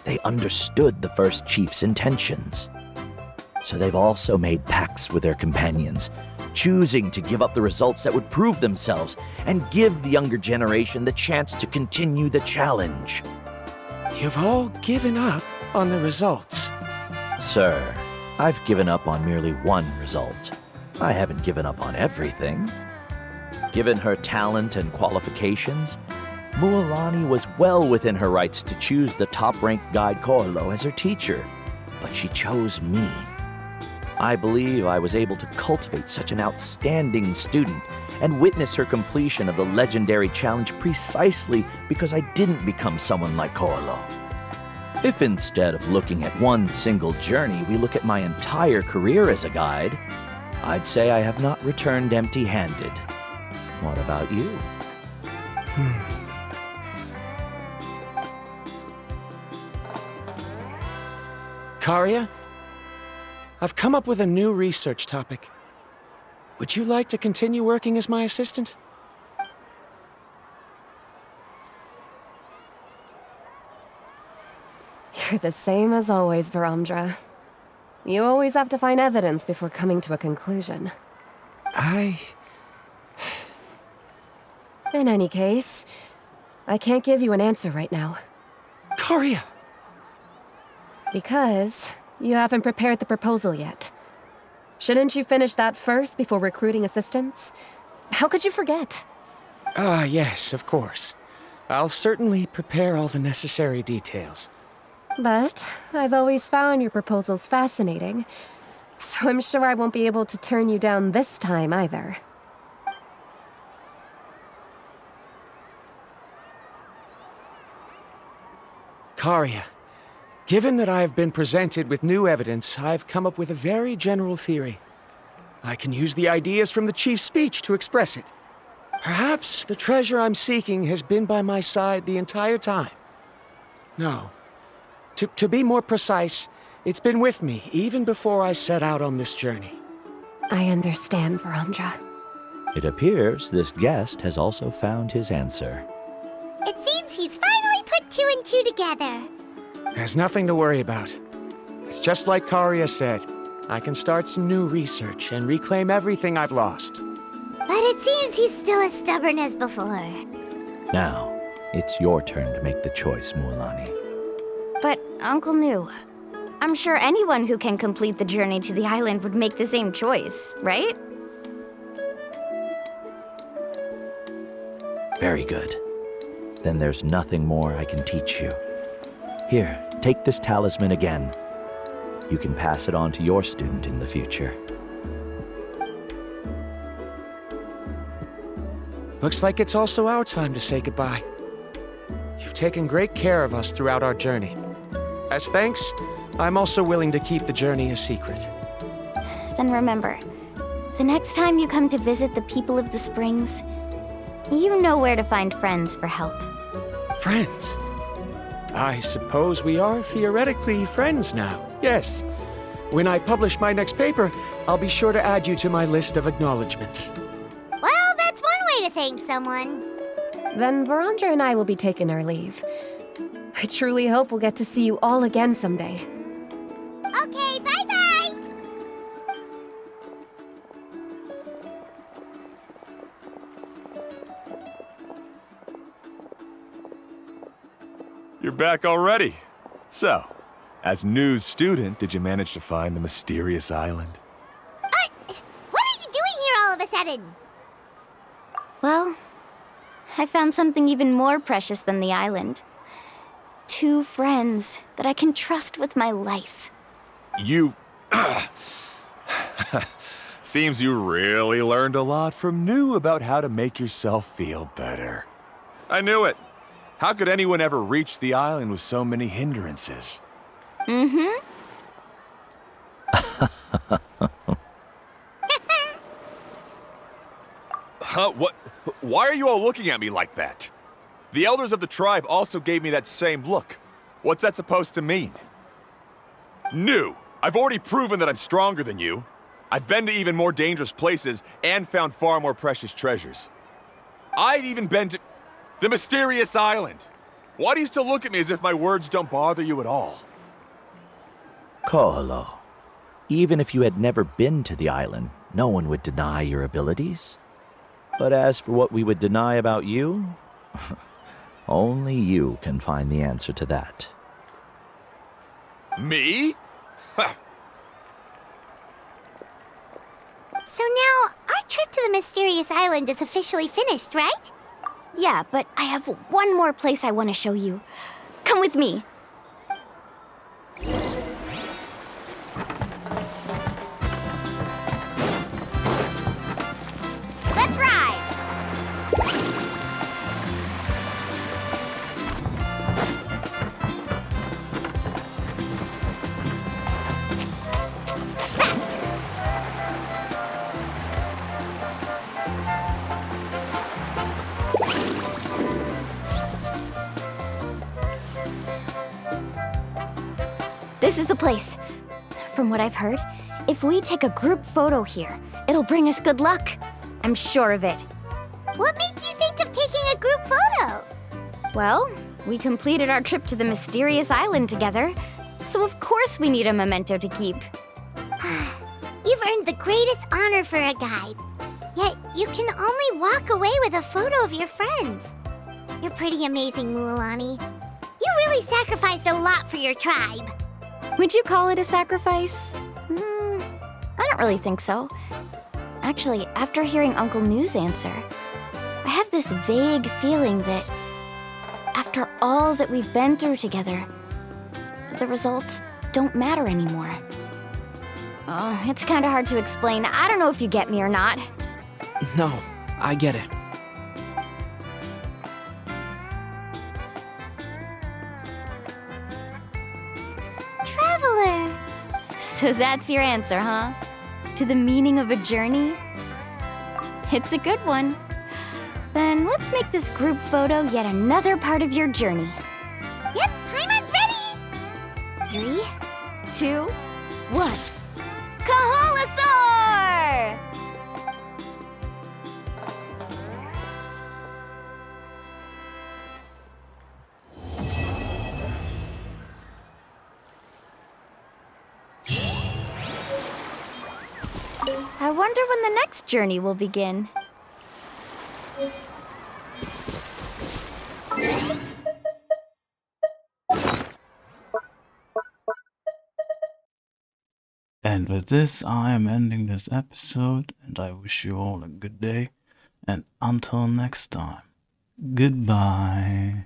they understood the first chief's intentions. So they've also made pacts with their companions, choosing to give up the results that would prove themselves and give the younger generation the chance to continue the challenge. You've all given up on the results. Sir, I've given up on merely one result. I haven't given up on everything. Given her talent and qualifications, Mualani was well within her rights to choose the top-ranked guide Koalo as her teacher, but she chose me. I believe I was able to cultivate such an outstanding student and witness her completion of the legendary challenge precisely because I didn't become someone like Koalo. If instead of looking at one single journey, we look at my entire career as a guide, I'd say I have not returned empty-handed. What about you? Karia? I've come up with a new research topic. Would you like to continue working as my assistant? You're the same as always, Varamdra. You always have to find evidence before coming to a conclusion. In any case, I can't give you an answer right now. Karia! Because you haven't prepared the proposal yet. Shouldn't you finish that first before recruiting assistants? How could you forget? Yes, of course. I'll certainly prepare all the necessary details. But I've always found your proposals fascinating, so I'm sure I won't be able to turn you down this time either. Karia, given that I have been presented with new evidence, I've come up with a very general theory. I can use the ideas from the Chief's speech to express it. Perhaps the treasure I'm seeking has been by my side the entire time. No. To be more precise, it's been with me even before I set out on this journey. I understand, Varamdra. It appears this guest has also found his answer. It seems he's finally put two and two together. There's nothing to worry about. It's just like Karia said. I can start some new research and reclaim everything I've lost. But it seems he's still as stubborn as before. Now, it's your turn to make the choice, Mualani. But, Uncle Nu, I'm sure anyone who can complete the journey to the island would make the same choice, right? Very good. Then there's nothing more I can teach you. Here, take this talisman again. You can pass it on to your student in the future. Looks like it's also our time to say goodbye. You've taken great care of us throughout our journey. As thanks, I'm also willing to keep the journey a secret. Then remember, the next time you come to visit the people of the Springs, you know where to find friends for help. Friends? I suppose we are theoretically friends now, yes. When I publish my next paper, I'll be sure to add you to my list of acknowledgements. Well, that's one way to thank someone. Then Varamdra and I will be taking our leave. I truly hope we'll get to see you all again someday. Okay, bye-bye! You're back already. So, as news student, did you manage to find the mysterious island? What are you doing here all of a sudden? Well, I found something even more precious than the island. 2 friends that I can trust with my life. You... Seems you really learned a lot from New about how to make yourself feel better. I knew it. How could anyone ever reach the island with so many hindrances? Mm-hmm. Huh? What? Why are you all looking at me like that? The elders of the tribe also gave me that same look. What's that supposed to mean? New! I've already proven that I'm stronger than you. I've been to even more dangerous places and found far more precious treasures. I've even been to the mysterious island. Why do you still look at me as if my words don't bother you at all? Koalo, even if you had never been to the island, no one would deny your abilities. But as for what we would deny about you, only you can find the answer to that. Me? So now, our trip to the mysterious island is officially finished, right? Yeah, but I have one more place I want to show you. Come with me. Let's ride! This is the place. From what I've heard, if we take a group photo here, it'll bring us good luck. I'm sure of it. What made you think of taking a group photo? Well, we completed our trip to the mysterious island together, so of course we need a memento to keep. You've earned the greatest honor for a guide. Yet, you can only walk away with a photo of your friends. You're pretty amazing, Mualani. You really sacrificed a lot for your tribe. Would you call it a sacrifice? I don't really think so. Actually, after hearing Uncle New's answer, I have this vague feeling that after all that we've been through together, the results don't matter anymore. Oh, it's kind of hard to explain. I don't know if you get me or not. No, I get it. Traveler! So that's your answer, huh? To the meaning of a journey? It's a good one. Then let's make this group photo yet another part of your journey. Yep, Paimon's ready! 3, 2, 1. Kaholasaur! I wonder when the next journey will begin. And with this, I am ending this episode, and I wish you all a good day. And until next time, goodbye.